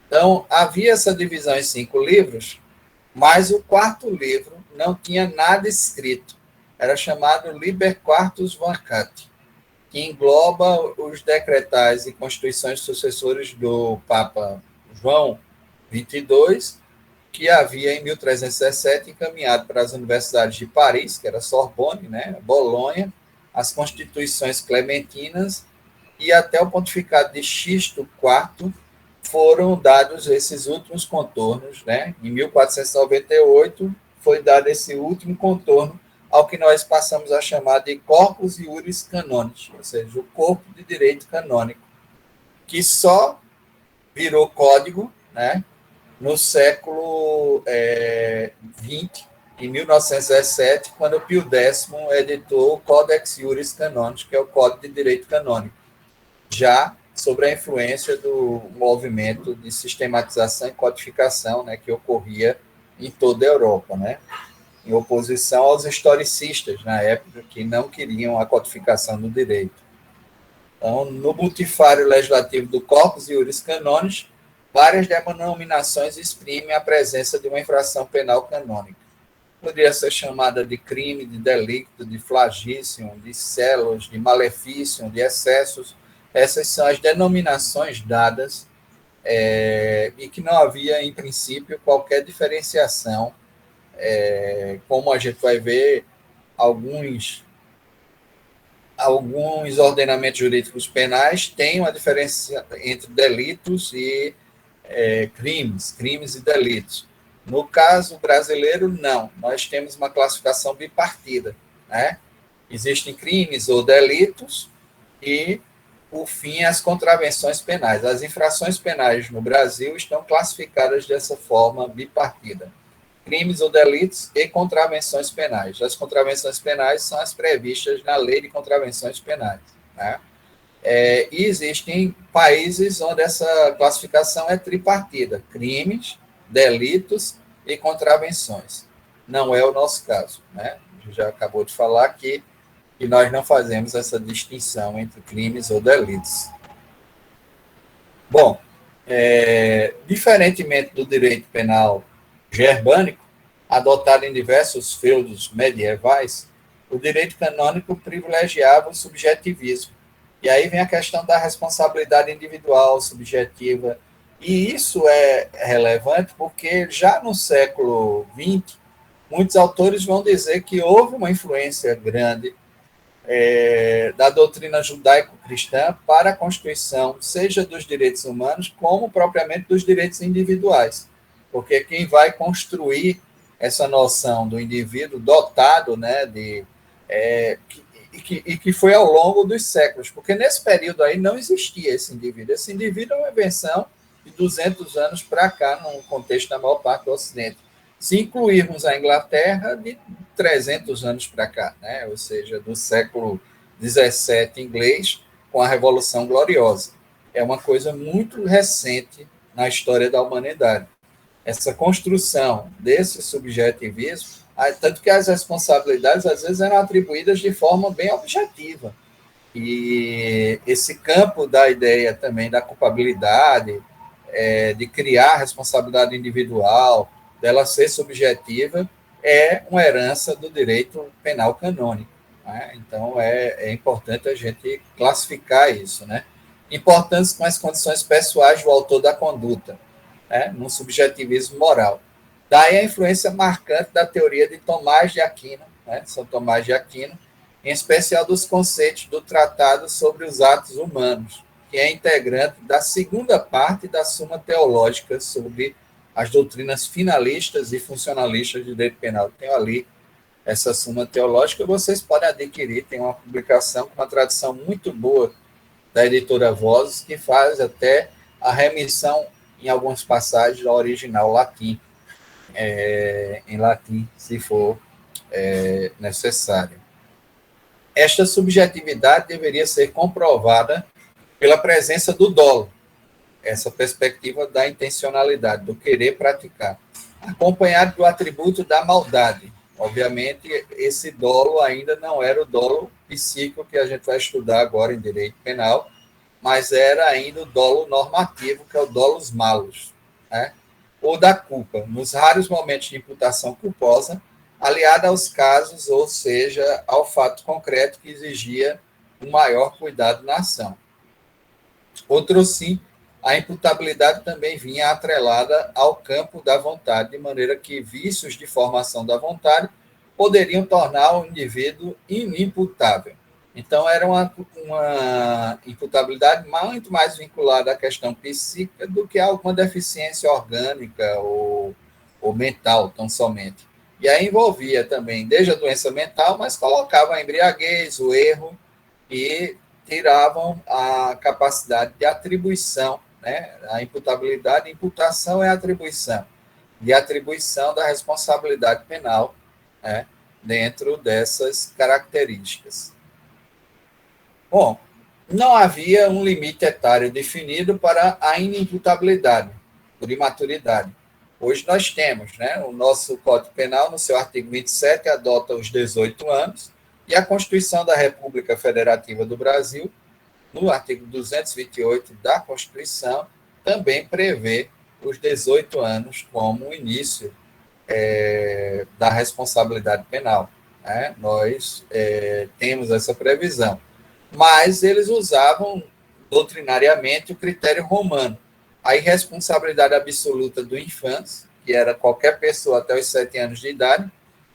Speaker 1: Então, havia essa divisão em 5 livros, mas o quarto livro não tinha nada escrito. Era chamado Liber Quartus Vacante, que engloba os decretais e constituições sucessores do Papa João XXII, que havia, em 1317, encaminhado para as universidades de Paris, que era Sorbonne, né, Bolonha, as constituições clementinas, e até o pontificado de Xisto IV foram dados esses últimos contornos, né? Em 1498 foi dado esse último contorno ao que nós passamos a chamar de Corpus Iuris Canonis, ou seja, o corpo de direito canônico, que só virou código, né, no século XX, em 1917, quando Pio X editou o Codex Iuris Canonis, que é o Código de Direito Canônico, já sobre a influência do movimento de sistematização e codificação, né, que ocorria em toda a Europa, né, em oposição aos historicistas, na época, que não queriam a codificação do direito. Então, no multifário legislativo do Corpus Iuris Canonis, várias denominações exprimem a presença de uma infração penal canônica. Poderia ser chamada de crime, de delito, de flagício, de celos, de malefício, de excessos. Essas são as denominações dadas e que não havia, em princípio, qualquer diferenciação. Como a gente vai ver, alguns ordenamentos jurídicos penais têm uma diferença entre delitos e crimes e delitos. No caso brasileiro, não. Nós temos uma classificação bipartida, né? Existem crimes ou delitos e, por fim, as contravenções penais. As infrações penais no Brasil estão classificadas dessa forma bipartida. Crimes ou delitos e contravenções penais. As contravenções penais são as previstas na Lei de Contravenções Penais, né? E existem países onde essa classificação é tripartida: crimes, delitos e contravenções. Não é o nosso caso, né? A gente já acabou de falar que nós não fazemos essa distinção entre crimes ou delitos. Bom, diferentemente do direito penal germânico, adotado em diversos feudos medievais, o direito canônico privilegiava o subjetivismo. E aí vem a questão da responsabilidade individual, subjetiva. E isso é relevante porque já no século XX, muitos autores vão dizer que houve uma influência grande da doutrina judaico-cristã para a constituição, seja dos direitos humanos, como propriamente dos direitos individuais. Porque quem vai construir essa noção do indivíduo dotado, né, que foi ao longo dos séculos, porque nesse período aí não existia esse indivíduo. Esse indivíduo é uma invenção de 200 anos para cá, no contexto da maior parte do Ocidente. Se incluirmos a Inglaterra, de 300 anos para cá, né? Ou seja, do século XVII inglês, com a Revolução Gloriosa. É uma coisa muito recente na história da humanidade. Essa construção desse subjetivismo, tanto que as responsabilidades, às vezes, eram atribuídas de forma bem objetiva. E esse campo da ideia também da culpabilidade, de criar responsabilidade individual, dela ser subjetiva, é uma herança do direito penal canônico. Né? Então, é importante a gente classificar isso. Né? Importantes com as condições pessoais do autor da conduta, né? No subjetivismo moral. Daí a influência marcante da teoria de Tomás de Aquino, né? São Tomás de Aquino, em especial dos conceitos do Tratado sobre os Atos Humanos, que é integrante da segunda parte da Suma Teológica sobre as doutrinas finalistas e funcionalistas de direito penal. Tenho ali essa Suma Teológica, vocês podem adquirir, tem uma publicação com uma tradução muito boa da editora Vozes, que faz até a remissão, em algumas passagens, ao original latim, em latim, se for necessário. Esta subjetividade deveria ser comprovada pela presença do dolo, essa perspectiva da intencionalidade, do querer praticar, acompanhado do atributo da maldade. Obviamente, esse dolo ainda não era o dolo psíquico que a gente vai estudar agora em direito penal, mas era ainda o dolo normativo, que é o dolus malus, né? Ou da culpa, nos raros momentos de imputação culposa, aliada aos casos, ou seja, ao fato concreto que exigia um maior cuidado na ação. Outro sim, a imputabilidade também vinha atrelada ao campo da vontade, de maneira que vícios de formação da vontade poderiam tornar o indivíduo inimputável. Então, era uma imputabilidade muito mais vinculada à questão psíquica do que a alguma deficiência orgânica ou mental, tão somente. E aí envolvia também, desde a doença mental, mas colocava a embriaguez, o erro, e tiravam a capacidade de atribuição, né? A imputabilidade, imputação é atribuição, de atribuição da responsabilidade penal, né? Dentro dessas características. Bom, não havia um limite etário definido para a inimputabilidade, por imaturidade. Hoje nós temos, né, o nosso Código Penal, no seu artigo 27, adota os 18 anos, e a Constituição da República Federativa do Brasil, no artigo 228 da Constituição, também prevê os 18 anos como o início da responsabilidade penal. Né? Nós temos essa previsão. Mas eles usavam doutrinariamente o critério romano. A irresponsabilidade absoluta do infante, que era qualquer pessoa até os 7 anos de idade,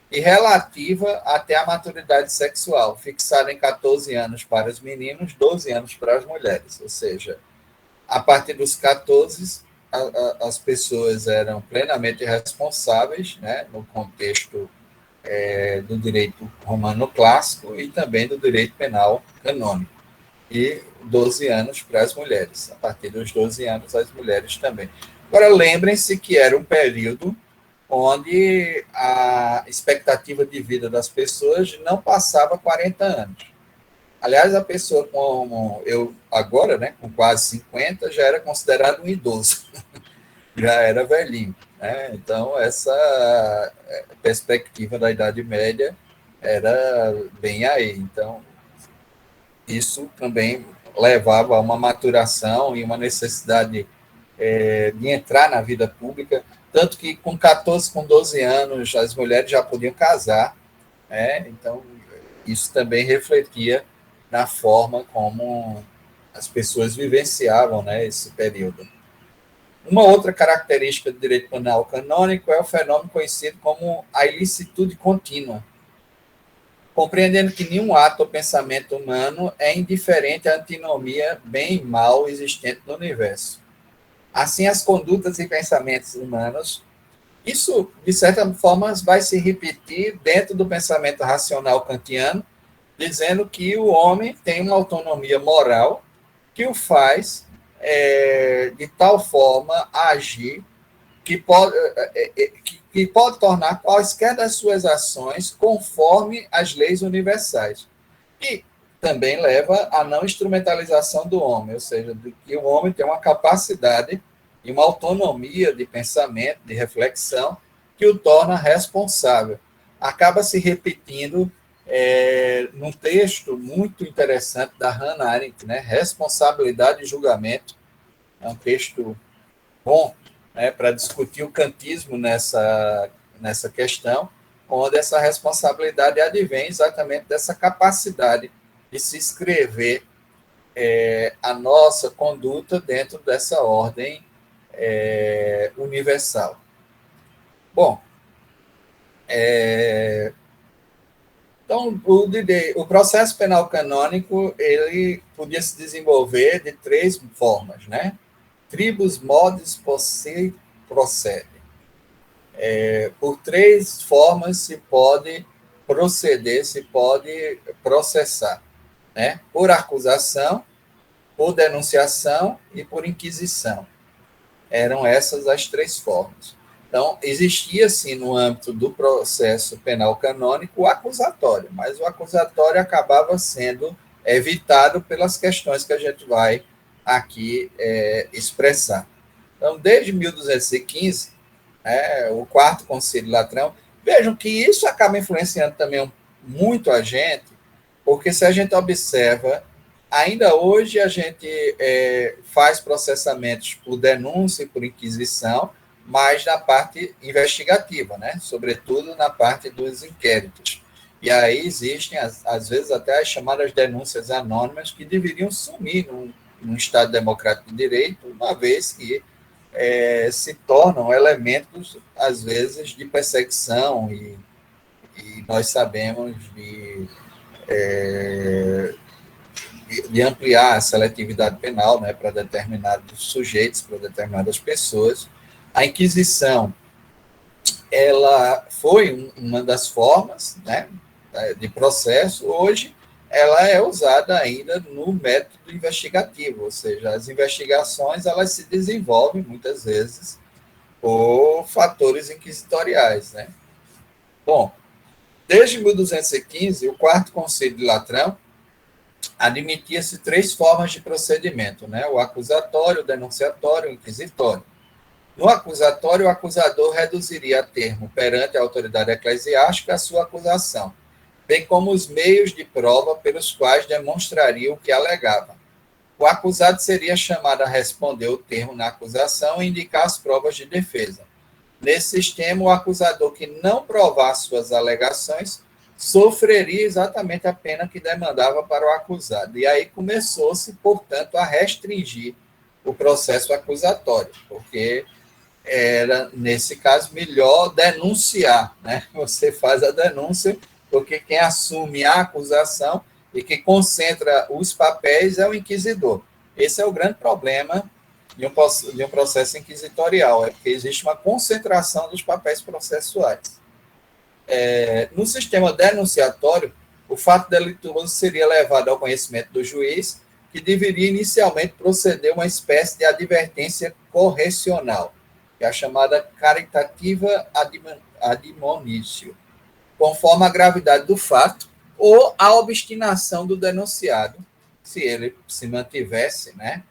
Speaker 1: e relativa até a maturidade sexual, fixada em 14 anos para os meninos, 12 anos para as mulheres. Ou seja, a partir dos 14, as pessoas eram plenamente responsáveis, né, no contexto do direito romano clássico e também do direito penal canônico. E 12 anos para as mulheres. A partir dos 12 anos, as mulheres também. Agora, lembrem-se que era um período onde a expectativa de vida das pessoas não passava 40 anos. Aliás, a pessoa como eu agora, né, com quase 50, já era considerado um idoso, já era velhinho. Né? Então, essa perspectiva da Idade Média era bem aí. Então, isso também levava a uma maturação e uma necessidade de entrar na vida pública, tanto que com 14, com 12 anos, as mulheres já podiam casar, né? Então, isso também refletia na forma como as pessoas vivenciavam, né, esse período. Uma outra característica do direito penal canônico é o fenômeno conhecido como a ilicitude contínua, compreendendo que nenhum ato ou pensamento humano é indiferente à antinomia bem e mal existente no universo. Assim, as condutas e pensamentos humanos, isso, de certa forma, vai se repetir dentro do pensamento racional kantiano, dizendo que o homem tem uma autonomia moral que o faz de tal forma agir que pode tornar quaisquer das suas ações conforme as leis universais. E também leva à não instrumentalização do homem, ou seja, de que o homem tem uma capacidade e uma autonomia de pensamento, de reflexão, que o torna responsável. Acaba se repetindo num texto muito interessante da Hannah Arendt, né? Responsabilidade e julgamento. É um texto bom, né, para discutir o kantismo nessa questão, onde essa responsabilidade advém exatamente dessa capacidade de se escrever a nossa conduta dentro dessa ordem universal. Bom, então, o processo penal canônico ele podia se desenvolver de 3 formas, né? Tribus modus procede. Por 3 formas se pode proceder, se pode processar, né? Por acusação, por denunciação e por inquisição. Eram essas as 3 formas. Então, existia, sim, no âmbito do processo penal canônico, o acusatório, mas o acusatório acabava sendo evitado pelas questões que a gente vai aqui expressar. Então, desde 1215, o Quarto Concílio Latrão, vejam que isso acaba influenciando também muito a gente, porque se a gente observa, ainda hoje a gente faz processamentos por denúncia e por inquisição, mas na parte investigativa, né? Sobretudo na parte dos inquéritos. E aí existem, às vezes, até as chamadas denúncias anônimas que deveriam sumir num Estado democrático de direito, uma vez que se tornam elementos, às vezes, de perseguição e nós sabemos de ampliar a seletividade penal, né, para determinados sujeitos, para determinadas pessoas. A Inquisição, ela foi uma das formas, né, de processo. Hoje, ela é usada ainda no método investigativo, ou seja, as investigações elas se desenvolvem, muitas vezes, por fatores inquisitoriais. Né? Bom, desde 1215, o Quarto Concílio de Latrão admitia-se 3 formas de procedimento, né? O acusatório, o denunciatório e o inquisitório. No acusatório, o acusador reduziria a termo perante a autoridade eclesiástica a sua acusação, bem como os meios de prova pelos quais demonstraria o que alegava. O acusado seria chamado a responder o termo na acusação e indicar as provas de defesa. Nesse sistema, o acusador que não provasse suas alegações sofreria exatamente a pena que demandava para o acusado. E aí começou-se, portanto, a restringir o processo acusatório, porque era, nesse caso, melhor denunciar, né? Você faz a denúncia, porque quem assume a acusação e que concentra os papéis é o inquisidor. Esse é o grande problema de um processo inquisitorial, é porque existe uma concentração dos papéis processuais. No sistema denunciatório, o fato delituoso seria levado ao conhecimento do juiz, que deveria inicialmente proceder uma espécie de advertência correcional, que é a chamada caritativa admonício. Conforme a gravidade do fato, ou a obstinação do denunciado, se ele se mantivesse, né,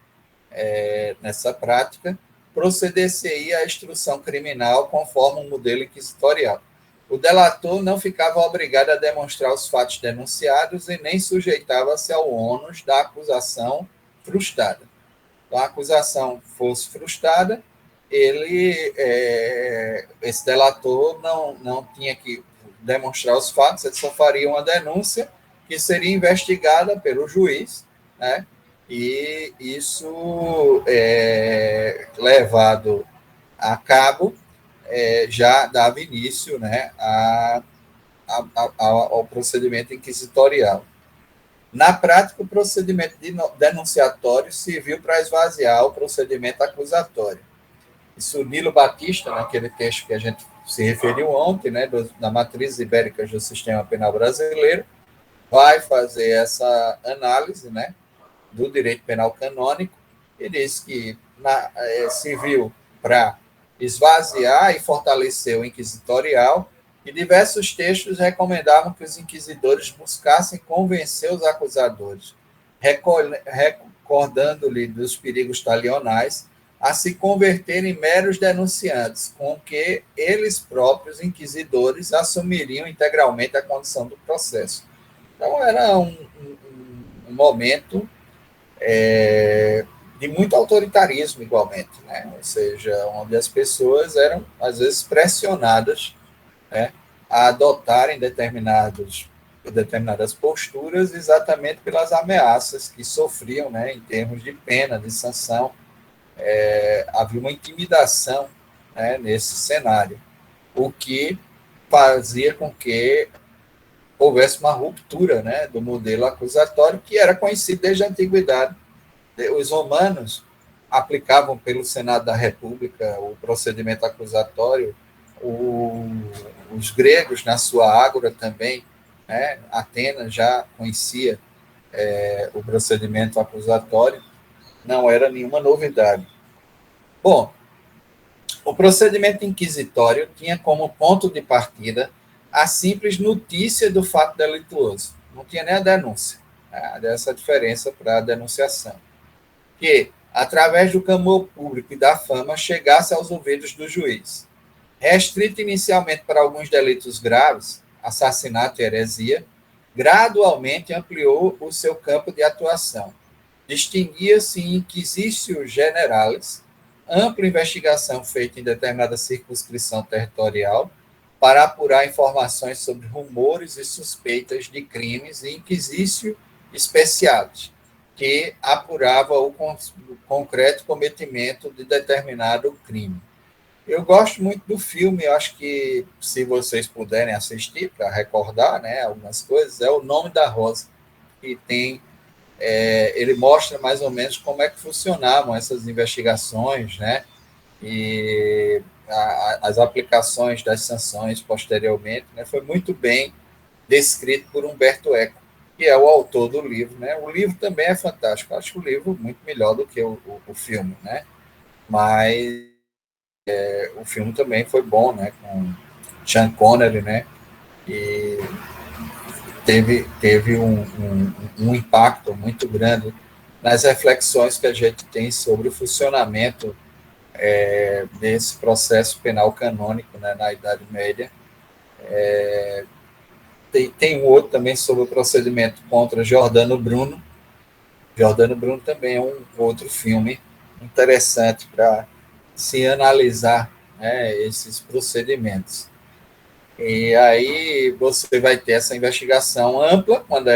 Speaker 1: nessa prática, proceder-se à instrução criminal conforme um modelo inquisitorial. O delator não ficava obrigado a demonstrar os fatos denunciados e nem sujeitava-se ao ônus da acusação frustrada. Então, a acusação fosse frustrada, esse delator não tinha que demonstrar os fatos, ele só faria uma denúncia que seria investigada pelo juiz, né? E isso, levado a cabo, já dava início, né, ao procedimento inquisitorial. Na prática, o procedimento denunciatório serviu para esvaziar o procedimento acusatório. Isso Nilo Batista, naquele texto que a gente se referiu ontem, né, da matriz ibérica do sistema penal brasileiro, vai fazer essa análise, né, do direito penal canônico e diz que serviu para esvaziar e fortalecer o inquisitorial, e diversos textos recomendavam que os inquisidores buscassem convencer os acusadores, recordando-lhe dos perigos talionais, a se converterem em meros denunciantes, com que eles próprios, inquisidores, assumiriam integralmente a condição do processo. Então, era um momento de muito autoritarismo, igualmente, né? Ou seja, onde as pessoas eram, às vezes, pressionadas, né, a adotarem determinadas posturas exatamente pelas ameaças que sofriam, né, em termos de pena, de sanção. Havia uma intimidação, né, nesse cenário, o que fazia com que houvesse uma ruptura, né, do modelo acusatório, que era conhecido desde a antiguidade. Os romanos aplicavam pelo Senado da República o procedimento acusatório, os gregos, na sua ágora também, né, Atenas já conhecia o procedimento acusatório, não era nenhuma novidade. Bom, o procedimento inquisitório tinha como ponto de partida a simples notícia do fato delituoso. Não tinha nem a denúncia. Dessa diferença para a denunciação. Que, através do clamor público e da fama, chegasse aos ouvidos do juiz. Restrito inicialmente para alguns delitos graves, assassinato e heresia, gradualmente ampliou o seu campo de atuação. Distinguia-se em inquisitio generalis, ampla investigação feita em determinada circunscrição territorial para apurar informações sobre rumores e suspeitas de crimes, e inquisitio specialis, que apurava o concreto cometimento de determinado crime. Eu gosto muito do filme, eu acho que, se vocês puderem assistir, para recordar, né, algumas coisas, é O Nome da Rosa, que tem, ele mostra mais ou menos como é que funcionavam essas investigações, né, e as aplicações das sanções posteriormente, né, foi muito bem descrito por Humberto Eco, que é o autor do livro, né? O livro também é fantástico, eu acho o livro muito melhor do que o filme, né? Mas o filme também foi bom, né? Com Sean Connery, né? E teve um impacto muito grande nas reflexões que a gente tem sobre o funcionamento desse processo penal canônico, né, na Idade Média. Tem um outro também sobre o procedimento contra Giordano Bruno. Giordano Bruno também é um outro filme interessante para se analisar, né, esses procedimentos. E aí você vai ter essa investigação ampla, quando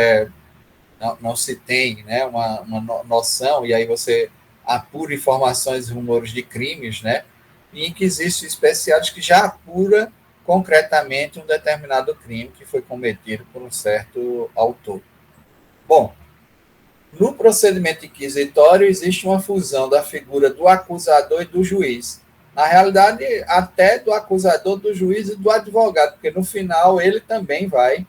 Speaker 1: não se tem, né, uma noção, e aí você apura informações e rumores de crimes, né, e que existem especiais que já apura concretamente um determinado crime que foi cometido por um certo autor. Bom, no procedimento inquisitório existe uma fusão da figura do acusador e do juiz. Na realidade, até do acusador, do juiz e do advogado, porque no final ele também vai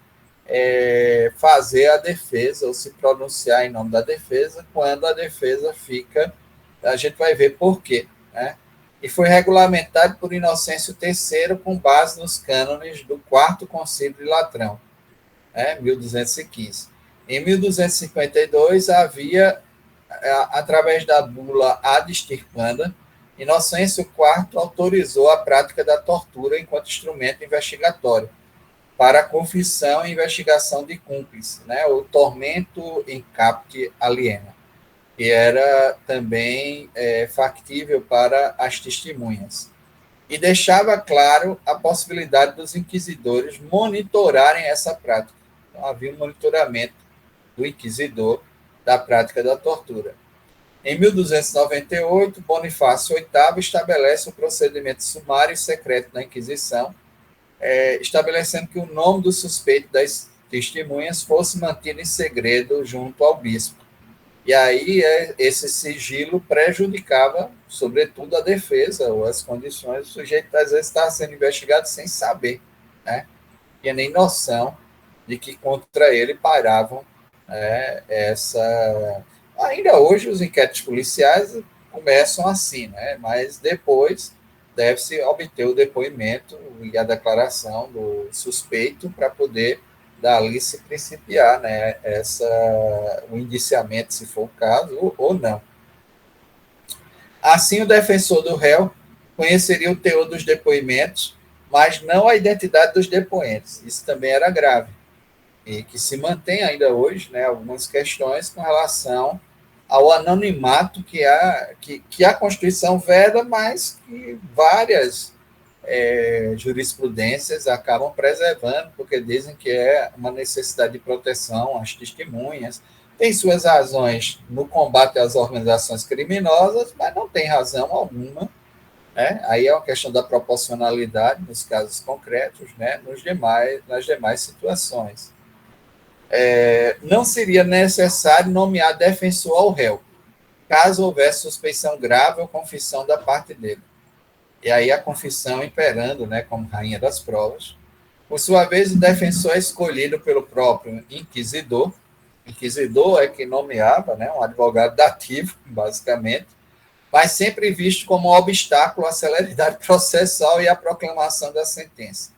Speaker 1: fazer a defesa ou se pronunciar em nome da defesa, quando a defesa fica, a gente vai ver por quê, né? E foi regulamentado por Inocêncio III com base nos cânones do Quarto Concílio de Latrão. 1215. Em 1252, havia, através da bula Ad Stirpanda, Inocêncio IV autorizou a prática da tortura enquanto instrumento investigatório para a confissão e investigação de cúmplice, o tormento in capite aliena, que era também factível para as testemunhas. E deixava claro a possibilidade dos inquisidores monitorarem essa prática. Então, havia um monitoramento do inquisidor da prática da tortura. Em 1298, Bonifácio VIII estabelece o procedimento sumário e secreto da Inquisição, estabelecendo que o nome do suspeito das testemunhas fosse mantido em segredo junto ao bispo. E aí esse sigilo prejudicava, sobretudo, a defesa ou as condições. O sujeito, às vezes, estava sendo investigado sem saber, né? Tinha nem noção de que contra ele paravam essa... Ainda hoje, os inquéritos policiais começam assim, né? Mas depois deve-se obter o depoimento e a declaração do suspeito para poder dali se principiar, né, o indiciamento, se for o caso, ou não. Assim, o defensor do réu conheceria o teor dos depoimentos, mas não a identidade dos depoentes. Isso também era grave. E que se mantém ainda hoje, né, algumas questões com relação ao anonimato que a Constituição veda, mas que várias jurisprudências acabam preservando, porque dizem que é uma necessidade de proteção às testemunhas. Tem suas razões no combate às organizações criminosas, mas não tem razão alguma. Aí é uma questão da proporcionalidade nos casos concretos, né, nas demais situações. Não seria necessário nomear defensor ao réu, caso houvesse suspeição grave ou confissão da parte dele. E aí a confissão imperando, né, como rainha das provas. Por sua vez, o defensor é escolhido pelo próprio inquisidor. O inquisidor é quem nomeava, né, um advogado dativo, basicamente, mas sempre visto como um obstáculo à celeridade processal e à proclamação da sentença.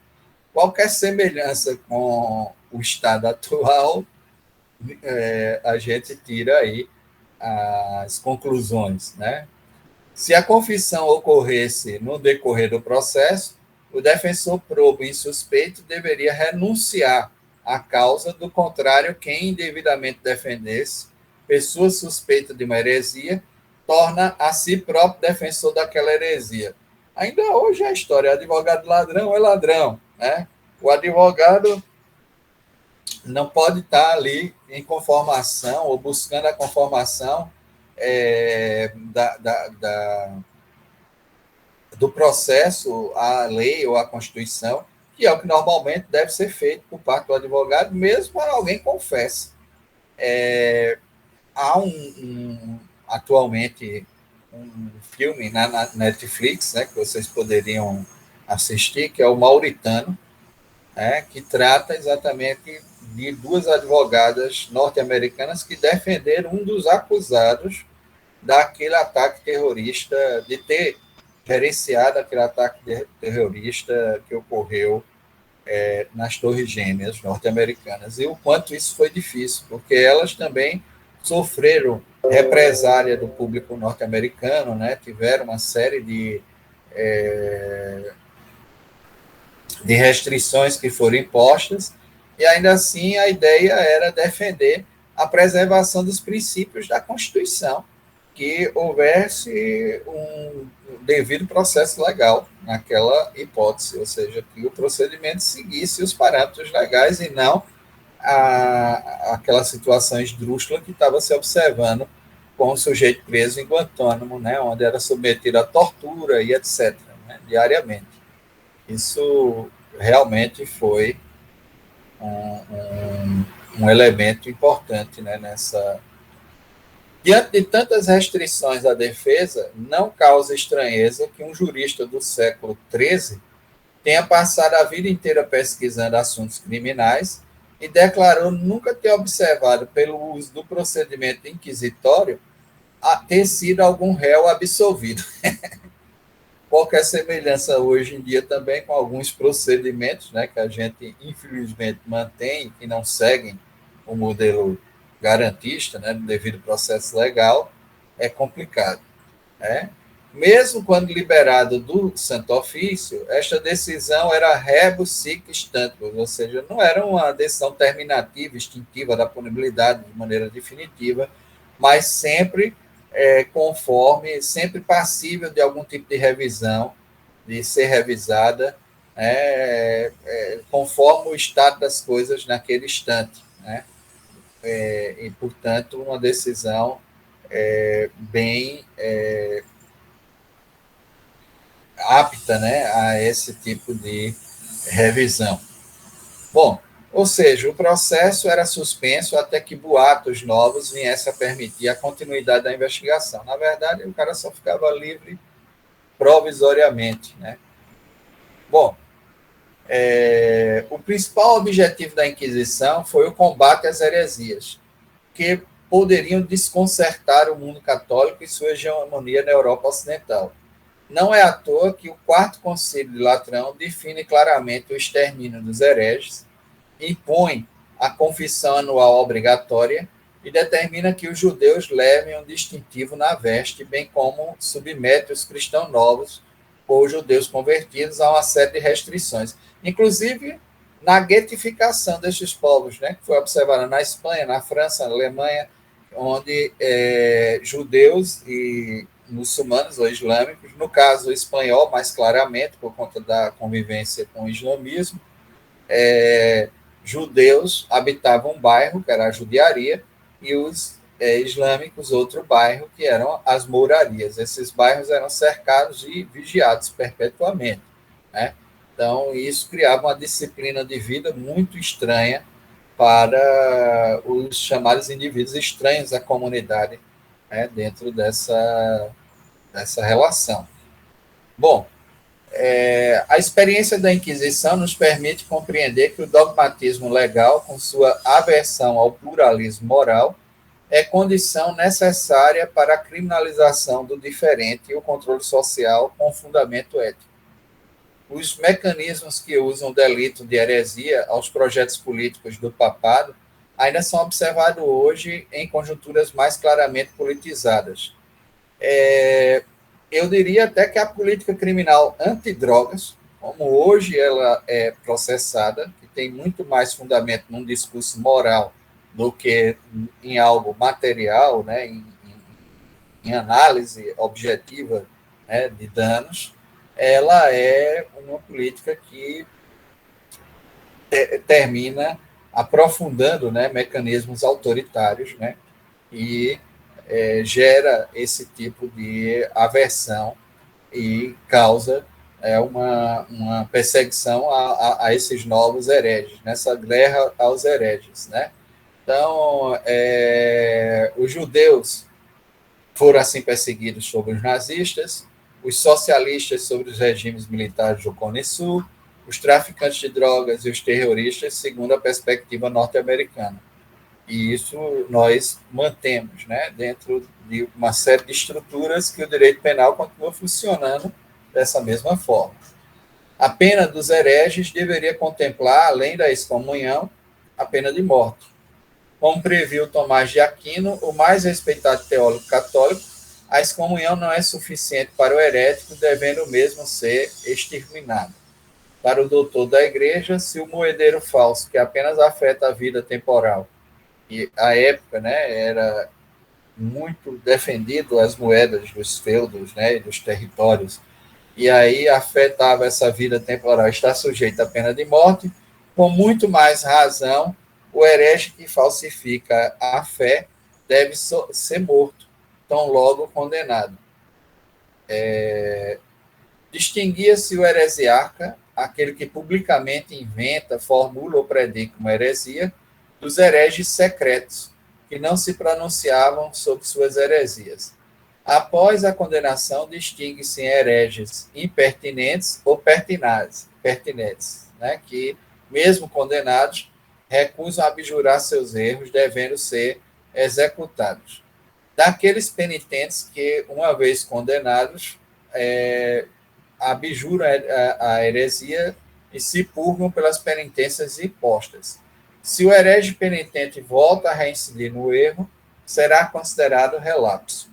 Speaker 1: Qualquer semelhança com o estado atual, a gente tira aí as conclusões, né? Se a confissão ocorresse no decorrer do processo, o defensor probo insuspeito deveria renunciar à causa, do contrário, quem indevidamente defendesse pessoa suspeita de uma heresia torna a si próprio defensor daquela heresia. Ainda hoje é a história, advogado ladrão é ladrão, né? O advogado não pode estar ali em conformação ou buscando a conformação do processo à lei ou à Constituição, que é o que normalmente deve ser feito por parte do advogado, mesmo para alguém confesse. Há atualmente um filme na Netflix, né, que vocês poderiam assistir, que é o Mauritano, que trata exatamente de duas advogadas norte-americanas que defenderam um dos acusados daquele ataque terrorista, de ter gerenciado aquele ataque terrorista que ocorreu nas Torres Gêmeas norte-americanas. E o quanto isso foi difícil, porque elas também sofreram represália do público norte-americano, né? Tiveram uma série de restrições que foram impostas, e ainda assim a ideia era defender a preservação dos princípios da Constituição, que houvesse um devido processo legal naquela hipótese, ou seja, que o procedimento seguisse os parâmetros legais e não aquela situação esdrúxula que estava se observando com o sujeito preso em Guantánamo, né, onde era submetido à tortura e etc., né, diariamente. Isso realmente foi um elemento importante, né, nessa... Diante de tantas restrições à defesa, não causa estranheza que um jurista do século XIII tenha passado a vida inteira pesquisando assuntos criminais e declarou nunca ter observado, pelo uso do procedimento inquisitório, ter sido algum réu absolvido. qualquer semelhança hoje em dia também com alguns procedimentos, né, que a gente, infelizmente, mantém, que não seguem o modelo garantista, né, do devido processo legal, é complicado, né? Mesmo quando liberado do Santo Ofício, esta decisão era rebus sic stantibus, ou seja, não era uma decisão terminativa, extintiva da punibilidade de maneira definitiva, mas sempre conforme, sempre passível de algum tipo de revisão, de ser revisada, conforme o estado das coisas naquele instante, né? E, portanto, uma decisão bem apta, né, a esse tipo de revisão. Bom, ou seja, o processo era suspenso até que boatos novos viessem a permitir a continuidade da investigação. Na verdade, o cara só ficava livre provisoriamente, né? Bom, o principal objetivo da Inquisição foi o combate às heresias, que poderiam desconcertar o mundo católico e sua hegemonia na Europa Ocidental. Não é à toa que o Quarto Concílio de Latrão define claramente o extermínio dos hereges, impõe a confissão anual obrigatória e determina que os judeus levem um distintivo na veste, bem como submete os cristãos novos ou judeus convertidos a uma série de restrições, inclusive na guetificação destes povos, né, que foi observada na Espanha, na França, na Alemanha, onde judeus e muçulmanos ou islâmicos, no caso espanhol, mais claramente, por conta da convivência com o islamismo, judeus habitavam um bairro, que era a judiaria, e os islâmicos outro bairro, que eram as mourarias. Esses bairros eram cercados e vigiados perpetuamente, né? Então, isso criava uma disciplina de vida muito estranha para os chamados indivíduos estranhos à comunidade, né, dentro dessa relação. Bom, a experiência da Inquisição nos permite compreender que o dogmatismo legal, com sua aversão ao pluralismo moral, é condição necessária para a criminalização do diferente e o controle social com fundamento ético. Os mecanismos que usam o delito de heresia aos projetos políticos do papado ainda são observados hoje em conjunturas mais claramente politizadas. Eu diria até que a política criminal antidrogas, como hoje ela é processada, que tem muito mais fundamento num discurso moral do que em algo material, né, em análise objetiva, né, de danos, ela é uma política que termina aprofundando, né, mecanismos autoritários, né, e gera esse tipo de aversão e causa uma perseguição a esses novos hereges, nessa guerra aos hereges, né? Então, os judeus foram assim perseguidos sobre os nazistas, os socialistas sobre os regimes militares do Cone Sul, os traficantes de drogas e os terroristas, segundo a perspectiva norte-americana. E isso nós mantemos, né, dentro de uma série de estruturas que o direito penal continua funcionando dessa mesma forma. A pena dos hereges deveria contemplar, além da excomunhão, a pena de morte. Como previu Tomás de Aquino, o mais respeitado teólogo católico, a excomunhão não é suficiente para o herético, devendo mesmo ser exterminado. Para o doutor da igreja, se o moedeiro falso, que apenas afeta a vida temporal, e a época, né, era muito defendido as moedas dos feudos, né, e dos territórios, e aí afetava essa vida temporal, está sujeito à pena de morte, com muito mais razão, o herege que falsifica a fé deve ser morto, tão logo condenado. Distinguia-se o heresiarca, aquele que publicamente inventa, formula ou predica uma heresia, dos hereges secretos, que não se pronunciavam sobre suas heresias. Após a condenação, distingue-se em hereges impertinentes ou pertinentes, né, que, mesmo condenados, recusam abjurar seus erros, devendo ser executados. Daqueles penitentes que, uma vez condenados, abjuram a heresia e se purgam pelas penitências impostas. Se o herege penitente volta a reincidir no erro, será considerado relapso.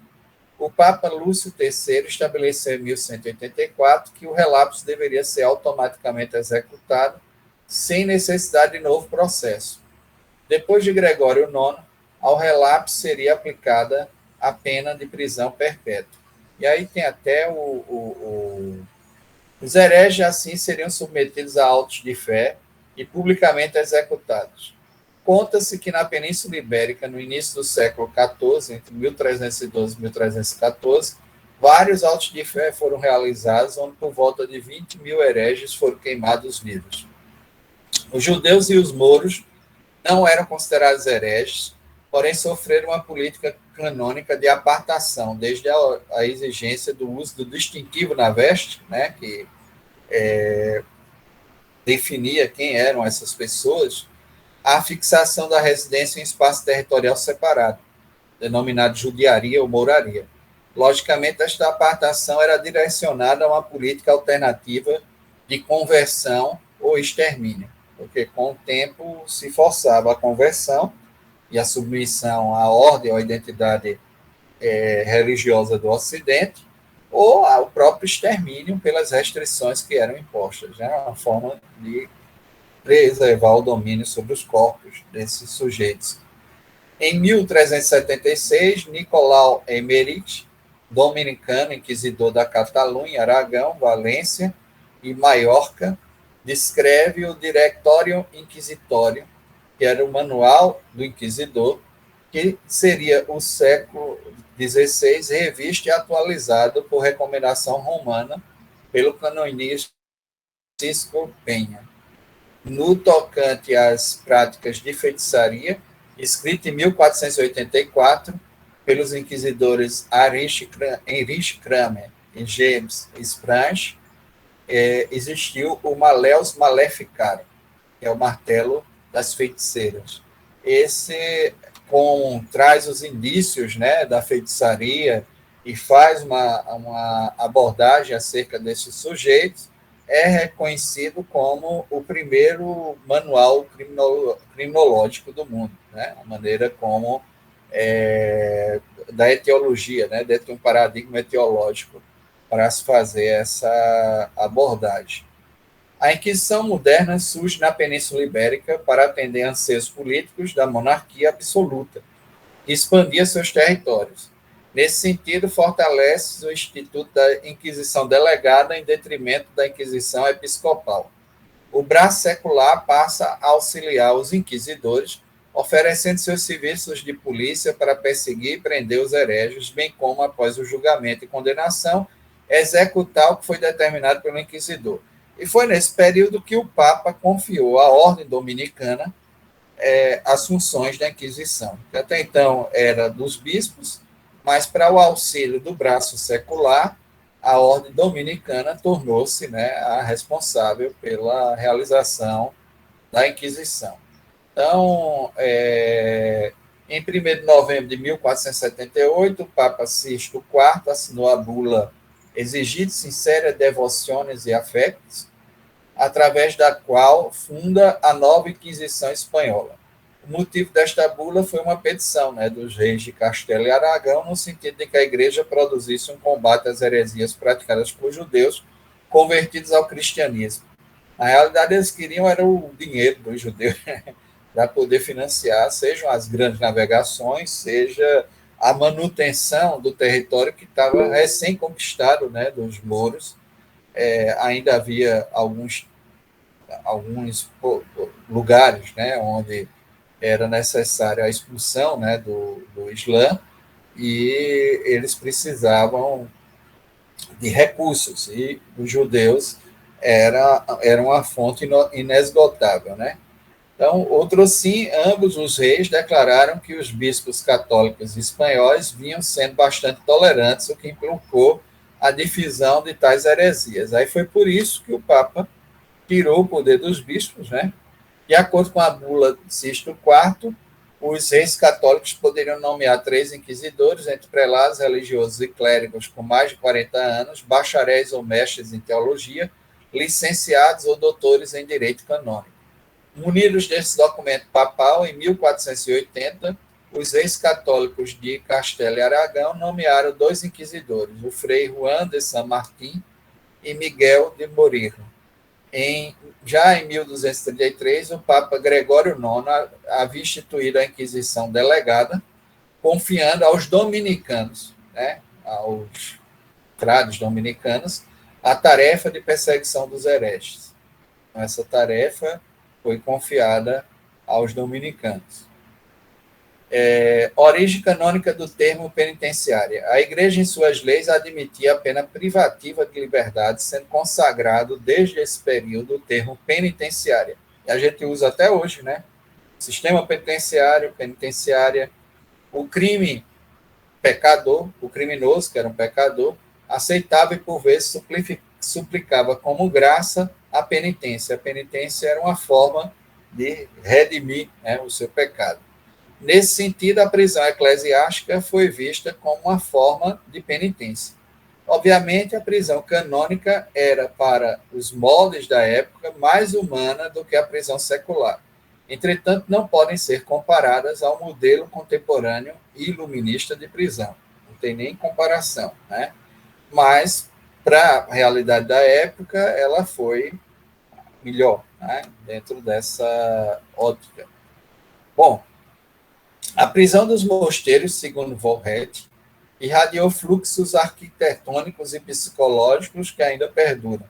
Speaker 1: O Papa Lúcio III estabeleceu em 1184 que o relapso deveria ser automaticamente executado sem necessidade de novo processo. Depois de Gregório IX, ao relapso seria aplicada a pena de prisão perpétua. E aí tem até os hereges, assim, seriam submetidos a autos de fé e publicamente executados. Conta-se que na Península Ibérica, no início do século XIV, entre 1312 e 1314, vários autos de fé foram realizados, onde por volta de 20 mil hereges foram queimados vivos. Os judeus e os mouros não eram considerados hereges, porém sofreram uma política canônica de apartação, desde a exigência do uso do distintivo na veste, né, que definia quem eram essas pessoas, a fixação da residência em espaço territorial separado, denominado judiaria ou mouraria. Logicamente, esta apartação era direcionada a uma política alternativa de conversão ou extermínio, porque com o tempo se forçava a conversão e a submissão à ordem ou à identidade religiosa do Ocidente, ou ao próprio extermínio pelas restrições que eram impostas. Né? Uma forma de preservar o domínio sobre os corpos desses sujeitos. Em 1376, Nicolau Eymerich, dominicano, inquisidor da Catalunha, Aragão, Valência e Maiorca, descreve o Directorium Inquisitorium, que era o manual do inquisidor, que seria o século XVI revisto e atualizado por recomendação romana pelo canonista Francisco Penha. No tocante às práticas de feitiçaria, escrito em 1484 pelos inquisidores Heinrich Kramer e James Sprange, existiu o Maleus Maleficarum, que é o martelo das feiticeiras. Esse traz os indícios, né, da feitiçaria e faz uma abordagem acerca desses sujeitos, é reconhecido como o primeiro manual criminológico do mundo, né? A maneira como da etiologia, né? Dentro de um paradigma etiológico para se fazer essa abordagem. A Inquisição moderna surge na Península Ibérica para atender anseios políticos da monarquia absoluta e expandir seus territórios. Nesse sentido, fortalece o Instituto da Inquisição Delegada em detrimento da Inquisição Episcopal. O braço secular passa a auxiliar os inquisidores, oferecendo seus serviços de polícia para perseguir e prender os hereges, bem como, após o julgamento e condenação, executar o que foi determinado pelo inquisidor. E foi nesse período que o Papa confiou à Ordem Dominicana as funções da Inquisição, que até então era dos bispos, mas para o auxílio do braço secular, a Ordem Dominicana tornou-se, né, a responsável pela realização da Inquisição. Então, em 1º de novembro de 1478, o Papa Sisto IV assinou a bula Exigit Sincera Devotiones e Affectis, através da qual funda a nova Inquisição Espanhola. O motivo desta bula foi uma petição, né, dos reis de Castela e Aragão, no sentido de que a igreja produzisse um combate às heresias praticadas por judeus convertidos ao cristianismo. Na realidade, eles queriam era o dinheiro dos judeus para poder financiar, sejam as grandes navegações, seja a manutenção do território que estava recém-conquistado, né, dos mouros. Ainda havia alguns lugares, né, onde era necessária a expulsão, né, do Islã, e eles precisavam de recursos, e os judeus eram uma fonte inesgotável, né? Então, outros sim, ambos os reis declararam que os bispos católicos espanhóis vinham sendo bastante tolerantes, o que implicou a difusão de tais heresias. Aí foi por isso que o Papa tirou o poder dos bispos, né? De acordo com a bula de Sisto IV, os reis católicos poderiam nomear 3 inquisidores, entre prelados, religiosos e clérigos com mais de 40 anos, bacharéis ou mestres em teologia, licenciados ou doutores em direito canônico. Munidos desse documento papal, em 1480, os reis católicos de Castela e Aragão nomearam 2 inquisidores, o frei Juan de San Martín e Miguel de Morillo. Já em 1233, o Papa Gregório IX havia instituído a Inquisição delegada, confiando aos dominicanos, né, aos frades dominicanos, a tarefa de perseguição dos hereges. Então, essa tarefa foi confiada aos dominicanos. Origem canônica do termo penitenciária. A Igreja, em suas leis, admitia a pena privativa de liberdade, sendo consagrado desde esse período o termo penitenciária. E a gente usa até hoje, né? Sistema penitenciário, penitenciária. O crime pecador, o criminoso, que era um pecador, aceitava e, por vezes, suplicava como graça a penitência. A penitência era uma forma de redimir, né, o seu pecado. Nesse sentido, a prisão eclesiástica foi vista como uma forma de penitência. Obviamente, a prisão canônica era, para os moldes da época, mais humana do que a prisão secular. Entretanto, não podem ser comparadas ao modelo contemporâneo e iluminista de prisão. Não tem nem comparação, né? Mas, para a realidade da época, ela foi melhor, né, dentro dessa ótica. Bom, a prisão dos mosteiros, segundo Volret, irradiou fluxos arquitetônicos e psicológicos que ainda perduram.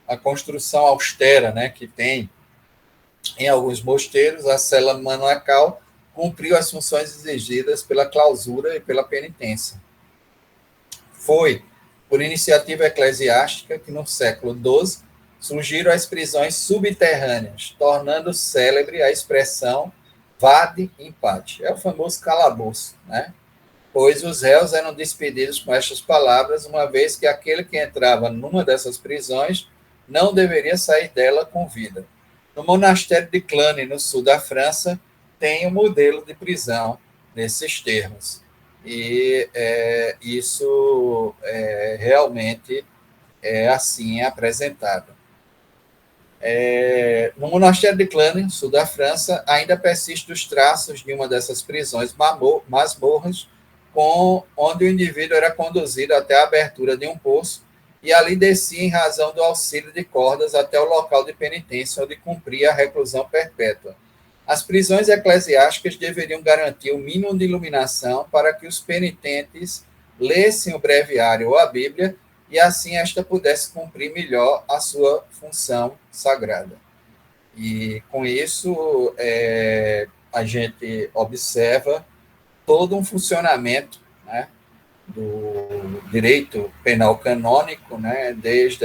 Speaker 1: A construção austera, né, que tem em alguns mosteiros, a cela monacal cumpriu as funções exigidas pela clausura e pela penitência. Foi por iniciativa eclesiástica que, no século XII, surgiram as prisões subterrâneas, tornando célebre a expressão vade in pace. É o famoso calabouço, né? Pois os réus eram despedidos com estas palavras, uma vez que aquele que entrava numa dessas prisões não deveria sair dela com vida. No monastério de Clany, no sul da França, tem um modelo de prisão nesses termos. E isso realmente é assim apresentado. No monastério de Clany, sul da França, ainda persistem os traços de uma dessas prisões masmorras, onde o indivíduo era conduzido até a abertura de um poço e ali descia em razão do auxílio de cordas até o local de penitência, onde cumpria a reclusão perpétua. As prisões eclesiásticas deveriam garantir o mínimo de iluminação para que os penitentes lessem o breviário ou a Bíblia e assim esta pudesse cumprir melhor a sua função sagrada. E com isso a gente observa todo um funcionamento, né, do direito penal canônico, né, desde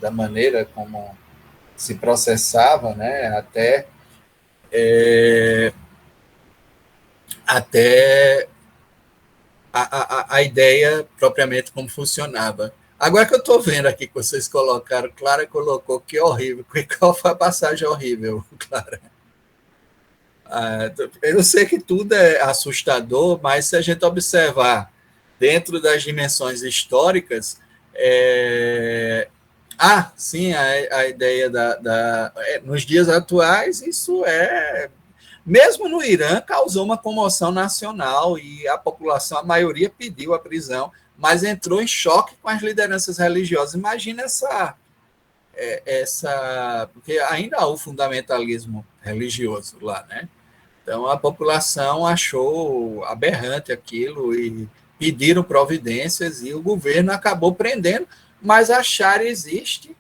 Speaker 1: da maneira como se processava, né, até a ideia propriamente como funcionava. Agora que eu estou vendo aqui que vocês colocaram, Clara colocou que horrível. Qual foi a passagem horrível, Clara? Eu sei que tudo é assustador, mas se a gente observar dentro das dimensões históricas, sim, a ideia nos dias atuais, isso mesmo no Irã, causou uma comoção nacional e a população, a maioria, pediu a prisão, mas entrou em choque com as lideranças religiosas. Imagina porque ainda há o fundamentalismo religioso lá, né? Então, a população achou aberrante aquilo e pediram providências e o governo acabou prendendo, mas a Sharia existe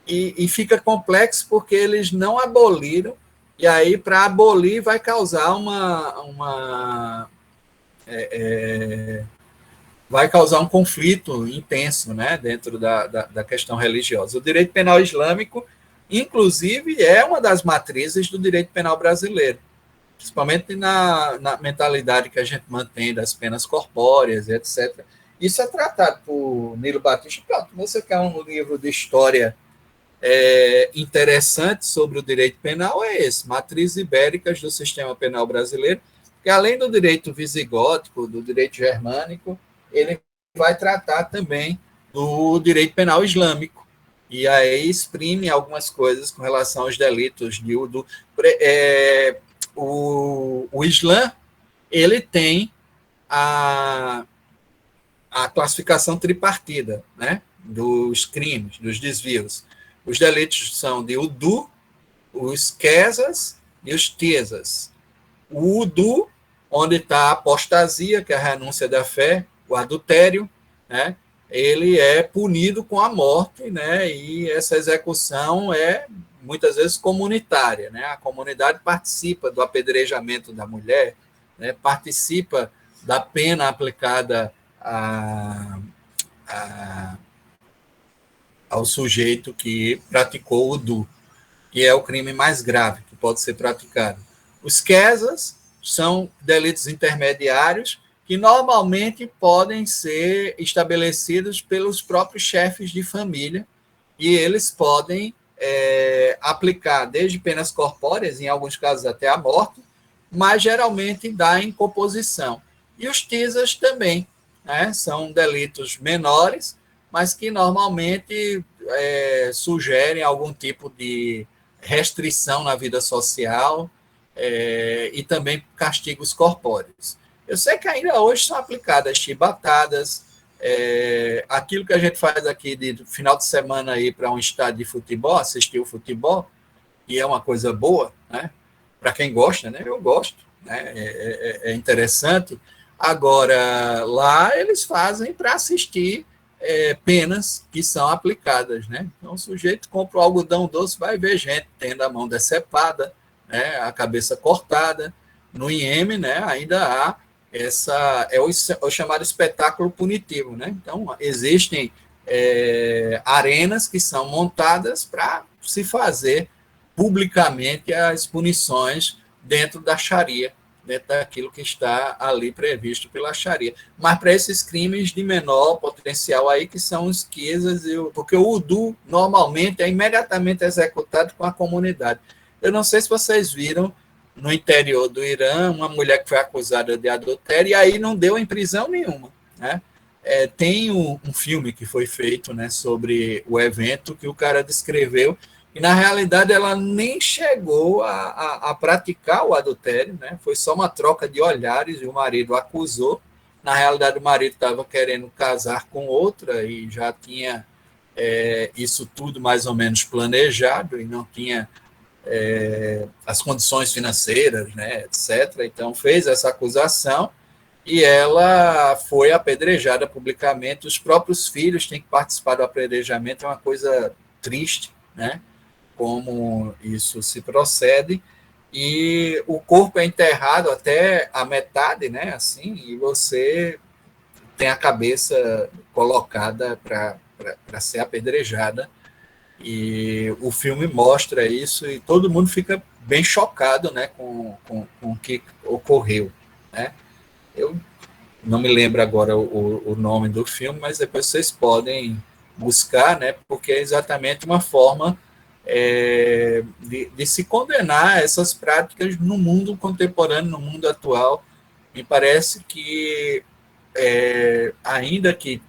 Speaker 1: e fica complexo porque eles não aboliram, e aí, para abolir, vai causar vai causar um conflito intenso, né, dentro da questão religiosa. O direito penal islâmico, inclusive, é uma das matrizes do direito penal brasileiro, principalmente na mentalidade que a gente mantém das penas corpóreas, etc. Isso é tratado por Nilo Batista. Pronto, você quer um livro de história interessante sobre o direito penal é esse, matrizes ibéricas do sistema penal brasileiro, que além do direito visigótico, do direito germânico, ele vai tratar também do direito penal islâmico, e aí exprime algumas coisas com relação aos delitos o Islã, ele tem a classificação tripartida, né, dos crimes, dos desvios. Os delitos são de udu, os quesas e os tesas. O udu, onde está a apostasia, que é a renúncia da fé, o adultério, né, ele é punido com a morte, né, e essa execução é muitas vezes comunitária, né, a comunidade participa do apedrejamento da mulher, né, participa da pena aplicada ao sujeito que praticou o udu, que é o crime mais grave que pode ser praticado. Os quesas são delitos intermediários que normalmente podem ser estabelecidos pelos próprios chefes de família e eles podem aplicar desde penas corpóreas, em alguns casos até a morte, mas geralmente dá em composição. E os tisas também, né, são delitos menores, mas que normalmente sugerem algum tipo de restrição na vida social e também castigos corpóreos. Eu sei que ainda hoje são aplicadas chibatadas, aquilo que a gente faz aqui de final de semana aí para um estádio de futebol, assistir o futebol, e é uma coisa boa, né? Para quem gosta, né? Eu gosto, né? É interessante. Agora, lá eles fazem para assistir penas que são aplicadas, né? Então, o sujeito compra o algodão doce, vai ver gente tendo a mão decepada, né? A cabeça cortada. No IEM, né? Ainda há o chamado espetáculo punitivo, né? Então, existem arenas que são montadas para se fazer publicamente as punições dentro da Sharia, dentro daquilo que está ali previsto pela Sharia. Mas para esses crimes de menor potencial aí, que são os quesas, porque o udu normalmente é imediatamente executado com a comunidade. Eu não sei se vocês viram, no interior do Irã, uma mulher que foi acusada de adultério e aí não deu em prisão nenhuma, né? Tem um filme que foi feito, né, sobre o evento que o cara descreveu, e na realidade ela nem chegou a praticar o adultério, né? Foi só uma troca de olhares e o marido acusou. Na realidade o marido estava querendo casar com outra e já tinha isso tudo mais ou menos planejado e não tinha as condições financeiras, né, etc. Então fez essa acusação e ela foi apedrejada publicamente. Os próprios filhos têm que participar do apedrejamento, é uma coisa triste, né? Como isso se procede, e o corpo é enterrado até a metade, né, assim, e você tem a cabeça colocada para ser apedrejada, e o filme mostra isso, e todo mundo fica bem chocado, né, com o que ocorreu, né. Eu não me lembro agora o nome do filme, mas depois vocês podem buscar, né, porque é exatamente uma forma de se condenar essas práticas no mundo contemporâneo, no mundo atual. Me parece que, ainda que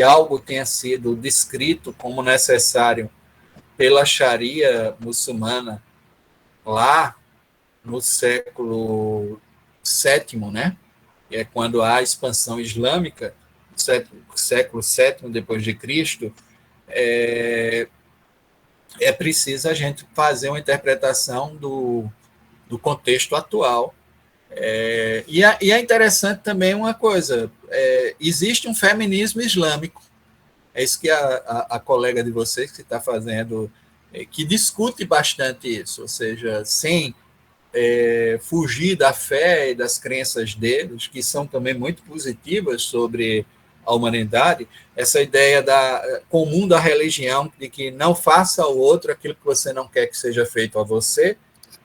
Speaker 1: algo tenha sido descrito como necessário pela Sharia muçulmana lá no século VII, né? Que é quando há a expansão islâmica, século VII depois de Cristo, é preciso a gente fazer uma interpretação do contexto atual. E é interessante também uma coisa, existe um feminismo islâmico, é isso que a colega de vocês que está fazendo, que discute bastante isso, ou seja, sem fugir da fé e das crenças deles, que são também muito positivas sobre a humanidade, essa ideia comum da religião, de que não faça ao outro aquilo que você não quer que seja feito a você,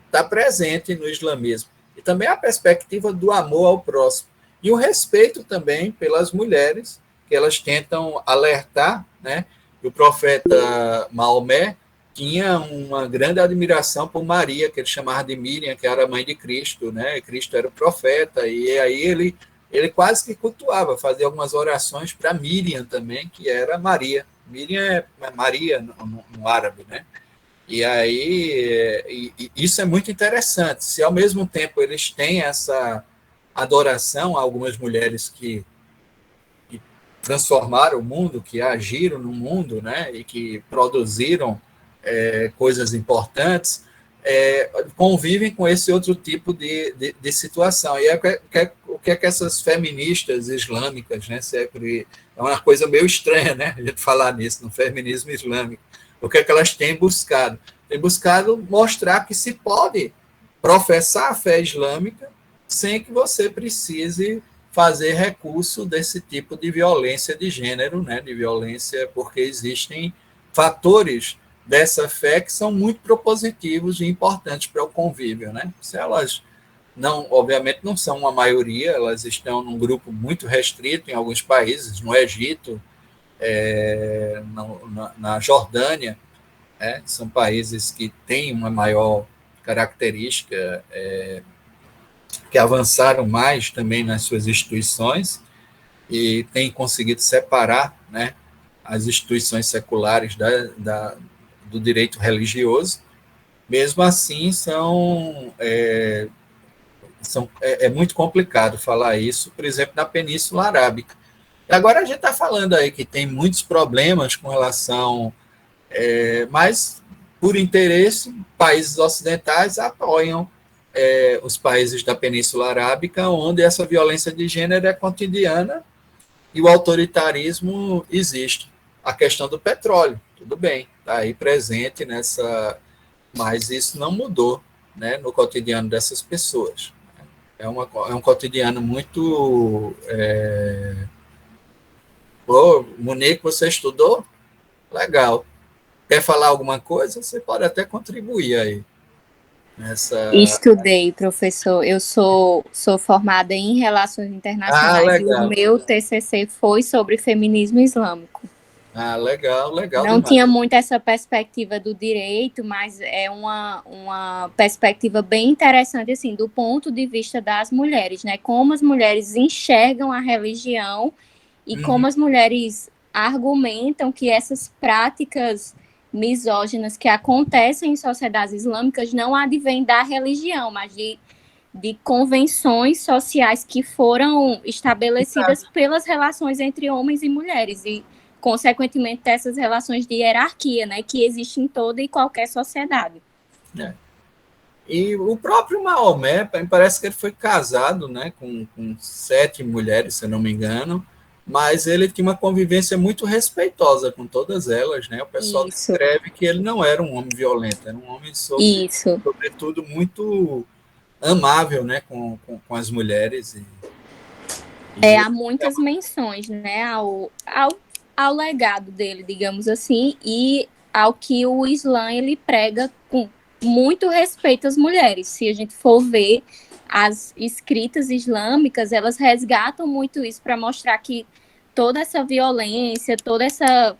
Speaker 1: está presente no islamismo. E também a perspectiva do amor ao próximo. E o respeito também pelas mulheres, que elas tentam alertar, né? O profeta Maomé, tinha uma grande admiração por Maria, que ele chamava de Miriam, que era a mãe de Cristo, né? Cristo era o profeta, e aí ele quase que cultuava, fazia algumas orações para Miriam também, que era Maria. Miriam é Maria no árabe, né? E aí, isso é muito interessante. Se ao mesmo tempo eles têm essa adoração a algumas mulheres que transformaram o mundo, que agiram no mundo, né, e que produziram coisas importantes, convivem com esse outro tipo de situação. E o que é que essas feministas islâmicas, né, sempre é uma coisa meio estranha, né, a gente falar nisso, no feminismo islâmico. O que é que elas têm buscado? Têm buscado mostrar que se pode professar a fé islâmica sem que você precise fazer recurso desse tipo de violência de gênero, né, de violência, porque existem fatores dessa fé que são muito propositivos e importantes para o convívio, né? Se elas não, obviamente, não são uma maioria, elas estão num grupo muito restrito em alguns países, no Egito, na Jordânia, são países que têm uma maior característica, que avançaram mais também nas suas instituições e têm conseguido separar, né, as instituições seculares do direito religioso. Mesmo assim, é muito complicado falar isso, por exemplo, na Península Arábica. Agora a gente está falando aí que tem muitos problemas com relação, mas por interesse, países ocidentais apoiam os países da Península Arábica, onde essa violência de gênero é cotidiana e o autoritarismo existe. A questão do petróleo, tudo bem, está aí presente mas isso não mudou, né, no cotidiano dessas pessoas. É um cotidiano muito... Monique, você estudou? Legal. Quer falar alguma coisa? Você pode até contribuir aí.
Speaker 3: Estudei, professor. Eu sou formada em Relações Internacionais e o meu TCC foi sobre feminismo islâmico.
Speaker 1: Legal
Speaker 3: Não demais. Tinha muito essa perspectiva do direito, mas é uma perspectiva bem interessante, assim, do ponto de vista das mulheres, né? Como as mulheres enxergam a religião e como as mulheres argumentam que essas práticas misóginas que acontecem em sociedades islâmicas não advêm da religião, mas de convenções sociais que foram estabelecidas pelas relações entre homens e mulheres e, consequentemente, dessas relações de hierarquia, né, que existem em toda e qualquer sociedade.
Speaker 1: E o próprio Maomé, parece que ele foi casado, né, com 7 mulheres, se eu não me engano, mas ele tinha uma convivência muito respeitosa com todas elas, né? O pessoal descreve que ele não era um homem violento, era um homem, sobretudo, muito amável, né, com as mulheres.
Speaker 3: Há muitas menções, né, ao legado dele, digamos assim, e ao que o Islã ele prega com muito respeito às mulheres. Se a gente for ver as escritas islâmicas, elas resgatam muito isso para mostrar que toda essa violência, toda essa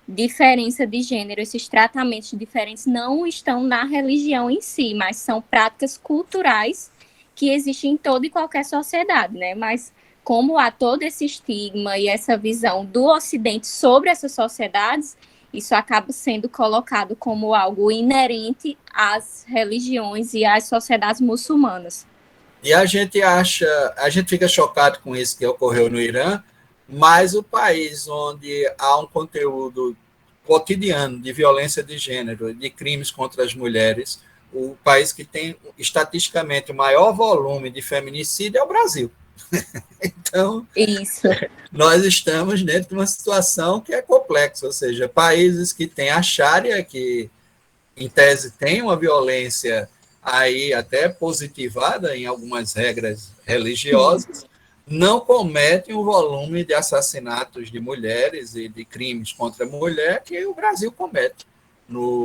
Speaker 3: diferença de gênero, esses tratamentos diferentes não estão na religião em si, mas são práticas culturais que existem em toda e qualquer sociedade, né? Mas como há todo esse estigma e essa visão do Ocidente sobre essas sociedades, isso acaba sendo colocado como algo inerente às religiões e às sociedades muçulmanas.
Speaker 1: E a gente fica chocado com isso que ocorreu no Irã, mas o país onde há um conteúdo cotidiano de violência de gênero, de crimes contra as mulheres, o país que tem estatisticamente o maior volume de feminicídio é o Brasil. Então, nós estamos dentro de uma situação que é complexa, ou seja, países que têm a Sharia, que em tese tem uma violência aí até positivada em algumas regras religiosas, não cometem o volume de assassinatos de mulheres e de crimes contra a mulher que o Brasil comete.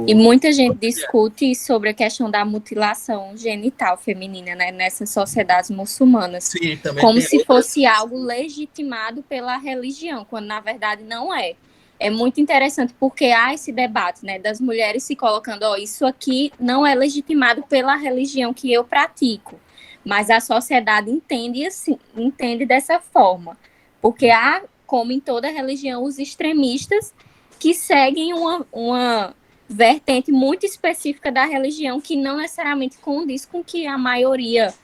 Speaker 3: E muita gente discute sobre a questão da mutilação genital feminina, né, nessas sociedades muçulmanas.
Speaker 1: Sim, também
Speaker 3: como se fosse algo legitimado pela religião, quando na verdade não é. é muito interessante porque há esse debate, né, das mulheres se colocando, isso aqui não é legitimado pela religião que eu pratico, mas a sociedade entende assim, entende dessa forma, porque há, como em toda religião, os extremistas que seguem uma vertente muito específica da religião que não necessariamente condiz com o que a maioria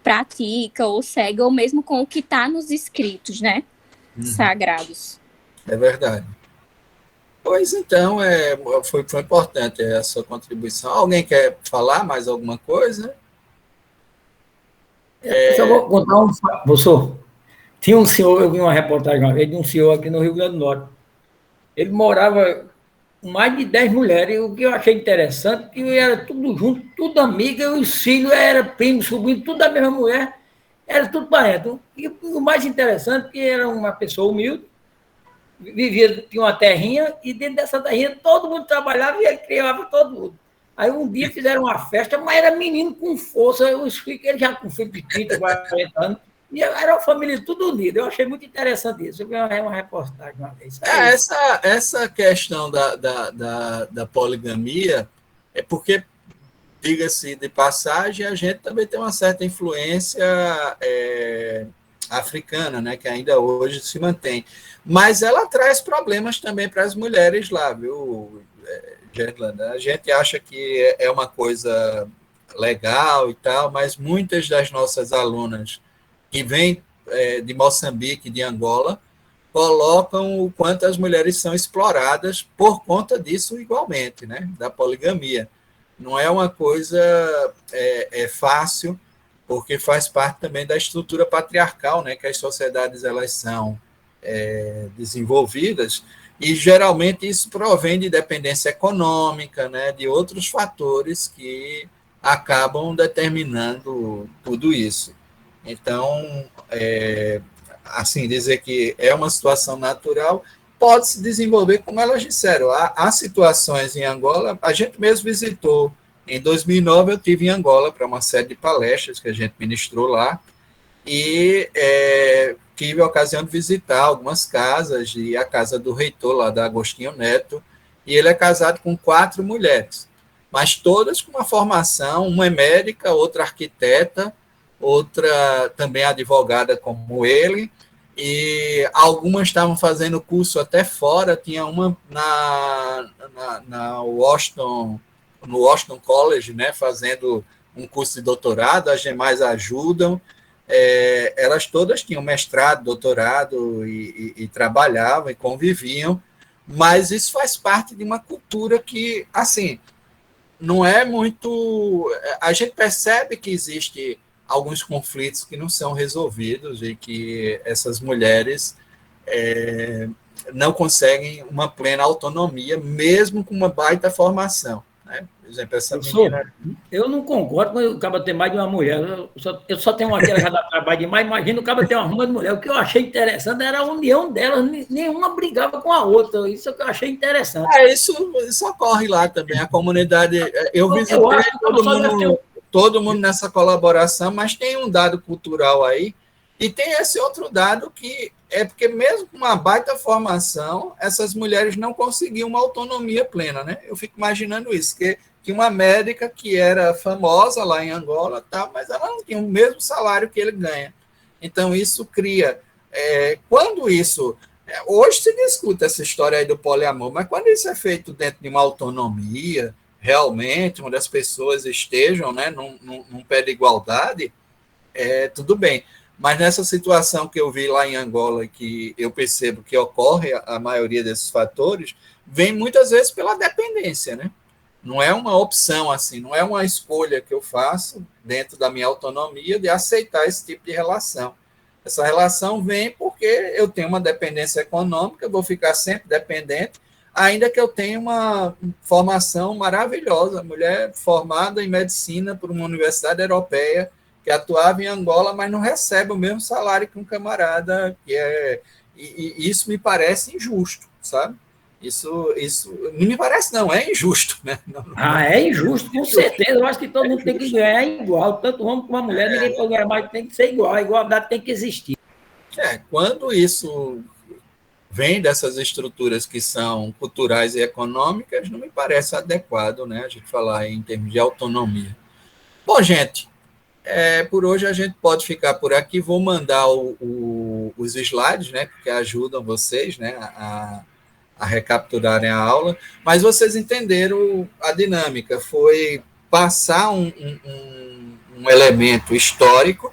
Speaker 3: pratica ou segue, ou mesmo com o que está nos escritos, né, sagrados.
Speaker 1: É verdade. Pois então, foi importante a sua contribuição. Alguém quer falar mais alguma coisa?
Speaker 4: Eu só vou contar professor. Tinha um senhor, eu vi uma reportagem uma vez de um senhor aqui no Rio Grande do Norte. Ele morava com mais de 10 mulheres, e o que eu achei interessante, que era tudo junto, tudo amiga, e os filhos eram primos, sobrinhos, tudo da mesma mulher, era tudo parente. E o mais interessante, que era uma pessoa humilde, vivia, tinha uma terrinha, e dentro dessa terrinha todo mundo trabalhava e ele criava todo mundo. Aí um dia fizeram uma festa, mas era menino com força, os filhos, ele já com filho de 30, 40 anos, e era uma família tudo unida. Eu achei muito interessante isso. Eu vi uma reportagem uma vez.
Speaker 1: Essa questão da poligamia é porque, diga-se de passagem, a gente também tem uma certa influência africana, né, que ainda hoje se mantém. Mas ela traz problemas também para as mulheres lá, viu, Gerlanda? A gente acha que é uma coisa legal e tal, mas muitas das nossas alunas que vêm de Moçambique, de Angola, colocam o quanto as mulheres são exploradas por conta disso igualmente, né, da poligamia. Não é uma coisa fácil, porque faz parte também da estrutura patriarcal, né, que as sociedades elas são desenvolvidas, e geralmente isso provém de dependência econômica, né, de outros fatores que acabam determinando tudo isso. Então, assim, dizer que é uma situação natural pode se desenvolver, como elas disseram. Há situações em Angola, a gente mesmo visitou. Em 2009, eu estive em Angola para uma série de palestras que a gente ministrou lá, e tive a ocasião de visitar algumas casas, e a casa do reitor lá da Agostinho Neto, e ele é casado com 4 mulheres, mas todas com uma formação, uma é médica, outra arquiteta, outra também advogada como ele, e algumas estavam fazendo curso até fora, tinha uma no Washington College, né, fazendo um curso de doutorado, as demais ajudam. Elas todas tinham mestrado, doutorado e trabalhavam e conviviam, mas isso faz parte de uma cultura que, assim, não é muito... A gente percebe que existe alguns conflitos que não são resolvidos e que essas mulheres não conseguem uma plena autonomia, mesmo com uma baita formação, né? Por exemplo, essa menina...
Speaker 4: Eu não concordo com o cara ter mais de uma mulher. Eu só tenho uma que ela já dá trabalho demais. Imagina o cara ter uma ruma de mulher. O que eu achei interessante era a união delas. Nenhuma brigava com a outra. Isso é o que eu achei interessante.
Speaker 1: Isso ocorre lá também. A comunidade... Eu visitei todo mundo nessa colaboração, mas tem um dado cultural aí, e tem esse outro dado que é porque mesmo com uma baita formação, essas mulheres não conseguiam uma autonomia plena, né? Eu fico imaginando isso, que uma médica que era famosa lá em Angola, tá, mas ela não tinha o mesmo salário que ele ganha. Então, isso cria... quando isso... hoje se discute essa história aí do poliamor, mas quando isso é feito dentro de uma autonomia, realmente, onde as pessoas estejam, né, num pé de igualdade, tudo bem. Mas nessa situação que eu vi lá em Angola, que eu percebo que ocorre a maioria desses fatores, vem muitas vezes pela dependência, né? Não é uma opção assim, não é uma escolha que eu faço dentro da minha autonomia de aceitar esse tipo de relação. Essa relação vem porque eu tenho uma dependência econômica, eu vou ficar sempre dependente, ainda que eu tenha uma formação maravilhosa, mulher formada em medicina por uma universidade europeia, que atuava em Angola, mas não recebe o mesmo salário que um camarada, e isso me parece injusto, sabe? Isso não me parece, não, é injusto, né?
Speaker 4: É injusto, com certeza. Eu acho que todo mundo tem que ganhar igual, tanto homem como a mulher, ninguém pode ganhar mais, tem que ser igual, a igualdade tem que existir.
Speaker 1: Quando isso vem dessas estruturas que são culturais e econômicas, não me parece adequado, né, a gente falar em termos de autonomia. Bom, gente, por hoje a gente pode ficar por aqui. Vou mandar os slides, né, que ajudam vocês, né, a recapturarem a aula, mas vocês entenderam a dinâmica, foi passar um elemento histórico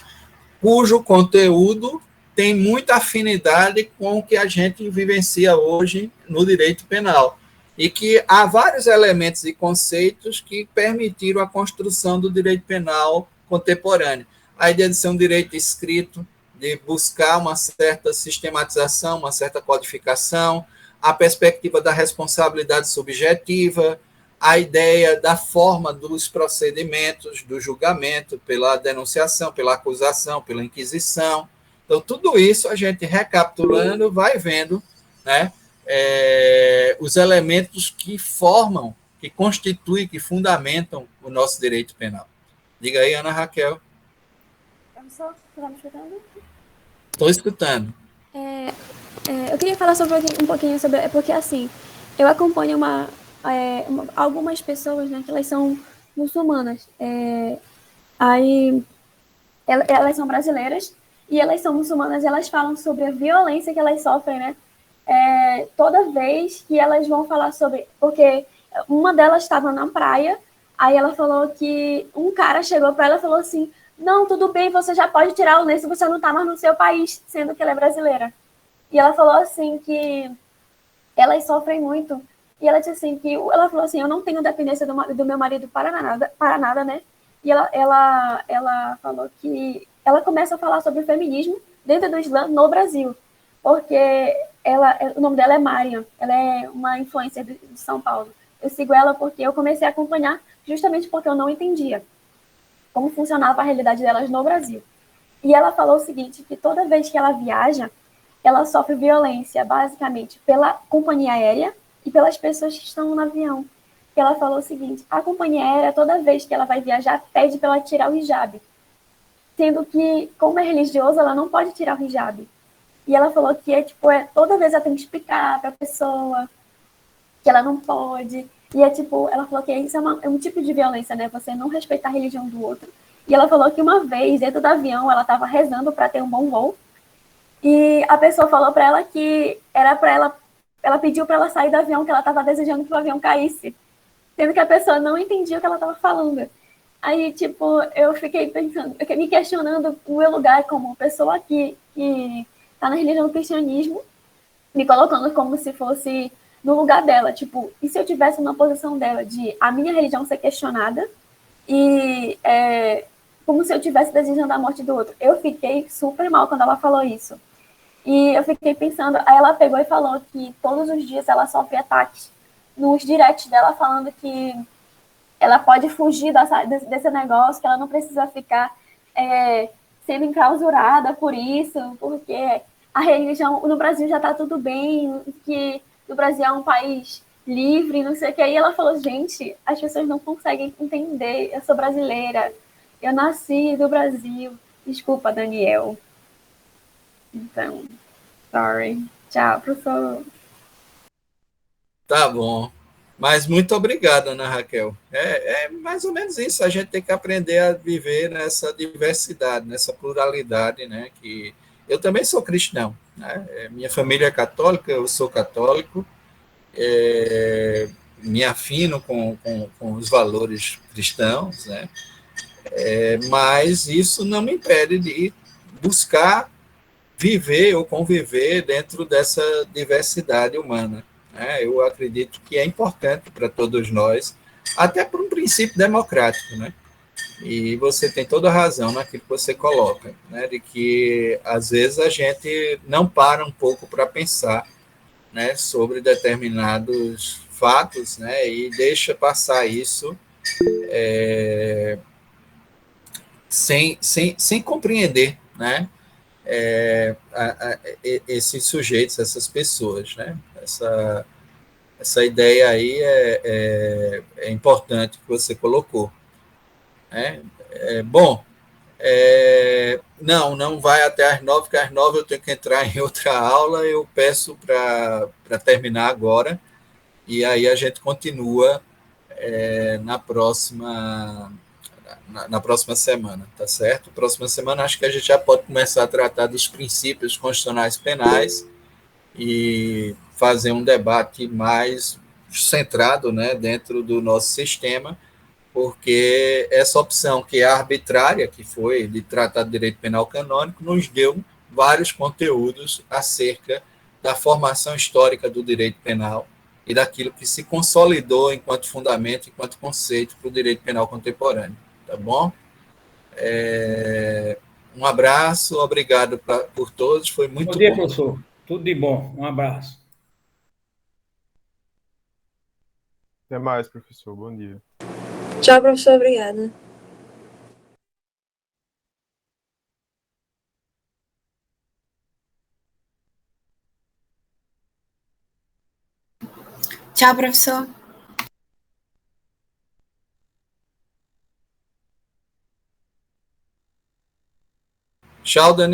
Speaker 1: cujo conteúdo tem muita afinidade com o que a gente vivencia hoje no direito penal, e que há vários elementos e conceitos que permitiram a construção do direito penal contemporâneo. A ideia de ser um direito escrito, de buscar uma certa sistematização, uma certa codificação, a perspectiva da responsabilidade subjetiva, a ideia da forma dos procedimentos, do julgamento, pela denunciação, pela acusação, pela inquisição. Então, tudo isso a gente recapitulando vai vendo, né, os elementos que formam, que constituem, que fundamentam o nosso direito penal. Diga aí, Ana Raquel.
Speaker 5: Está me escutando?
Speaker 1: Estou escutando.
Speaker 5: Eu queria falar um pouquinho sobre... Porque, assim, eu acompanho algumas pessoas, né, que elas são muçulmanas. Aí, elas são brasileiras e elas são muçulmanas, elas falam sobre a violência que elas sofrem, né? Toda vez que elas vão falar sobre... Porque uma delas estava na praia, aí ela falou que um cara chegou para ela e falou assim: não, tudo bem, você já pode tirar o lenço, você não está mais no seu país, sendo que ela é brasileira. E ela falou assim que elas sofrem muito. E ela disse assim que ela falou assim: eu não tenho dependência do meu marido para nada, né? E ela falou que ela começa a falar sobre o feminismo dentro do Islã no Brasil, porque o nome dela é Mariam, ela é uma influencer de São Paulo. Eu sigo ela porque eu comecei a acompanhar justamente porque eu não entendia como funcionava a realidade delas no Brasil. E ela falou o seguinte, que toda vez que ela viaja, ela sofre violência, basicamente, pela companhia aérea e pelas pessoas que estão no avião. E ela falou o seguinte: a companhia aérea, toda vez que ela vai viajar, pede para ela tirar o hijab. Sendo que, como é religiosa, ela não pode tirar o hijab. E ela falou que toda vez ela tem que explicar para a pessoa que ela não pode. E ela falou que isso é um tipo de violência, né? Você não respeitar a religião do outro. E ela falou que uma vez, dentro do avião, ela estava rezando para ter um bom voo. E a pessoa falou para ela que era para ela pediu para ela sair do avião, que ela estava desejando que o avião caísse. Sendo que a pessoa não entendia o que ela estava falando. Aí, eu fiquei pensando, me questionando o meu lugar como pessoa que está na religião do cristianismo, me colocando como se fosse no lugar dela, e se eu tivesse na posição dela de a minha religião ser questionada e como se eu estivesse desejando a morte do outro. Eu fiquei super mal quando ela falou isso. E eu fiquei pensando, aí ela pegou e falou que todos os dias ela sofre ataques nos directs dela, falando que ela pode fugir desse negócio, que ela não precisa ficar sendo enclausurada por isso, porque a religião no Brasil já está tudo bem, que o Brasil é um país livre, não sei o que. Aí ela falou: gente, as pessoas não conseguem entender, eu sou brasileira, eu nasci no Brasil. Desculpa, Daniel. Então, sorry. Tchau, professor.
Speaker 1: Tá bom. Mas muito obrigado, Ana Raquel. É mais ou menos isso, a gente tem que aprender a viver nessa diversidade, nessa pluralidade, né? Que eu também sou cristão, né? Minha família é católica, eu sou católico, me afino com os valores cristãos, né? Mas isso não me impede de buscar viver ou conviver dentro dessa diversidade humana. Eu acredito que é importante para todos nós, até por um princípio democrático, né? E você tem toda a razão naquilo que você coloca, né? De que, às vezes, a gente não para um pouco para pensar, né, sobre determinados fatos, né, e deixa passar isso sem compreender, né, esses sujeitos, essas pessoas, né? Essa ideia aí é importante que você colocou, né? Bom, Não vai até às 9, porque às 9 eu tenho que entrar em outra aula, eu peço para terminar agora, e aí a gente continua na próxima semana, tá certo? Próxima semana acho que a gente já pode começar a tratar dos princípios constitucionais penais e fazer um debate mais centrado, né, dentro do nosso sistema, porque essa opção que é arbitrária, que foi de tratar de direito penal canônico, nos deu vários conteúdos acerca da formação histórica do direito penal e daquilo que se consolidou enquanto fundamento, enquanto conceito para o direito penal contemporâneo. Tá bom? Um abraço, obrigado por todos, foi muito bom.
Speaker 4: Bom dia, professor. Tudo de bom. Um abraço.
Speaker 6: Até mais, professor. Bom dia.
Speaker 5: Tchau, professor. Obrigada.
Speaker 7: Tchau, professor.
Speaker 1: Tchau, Daniel.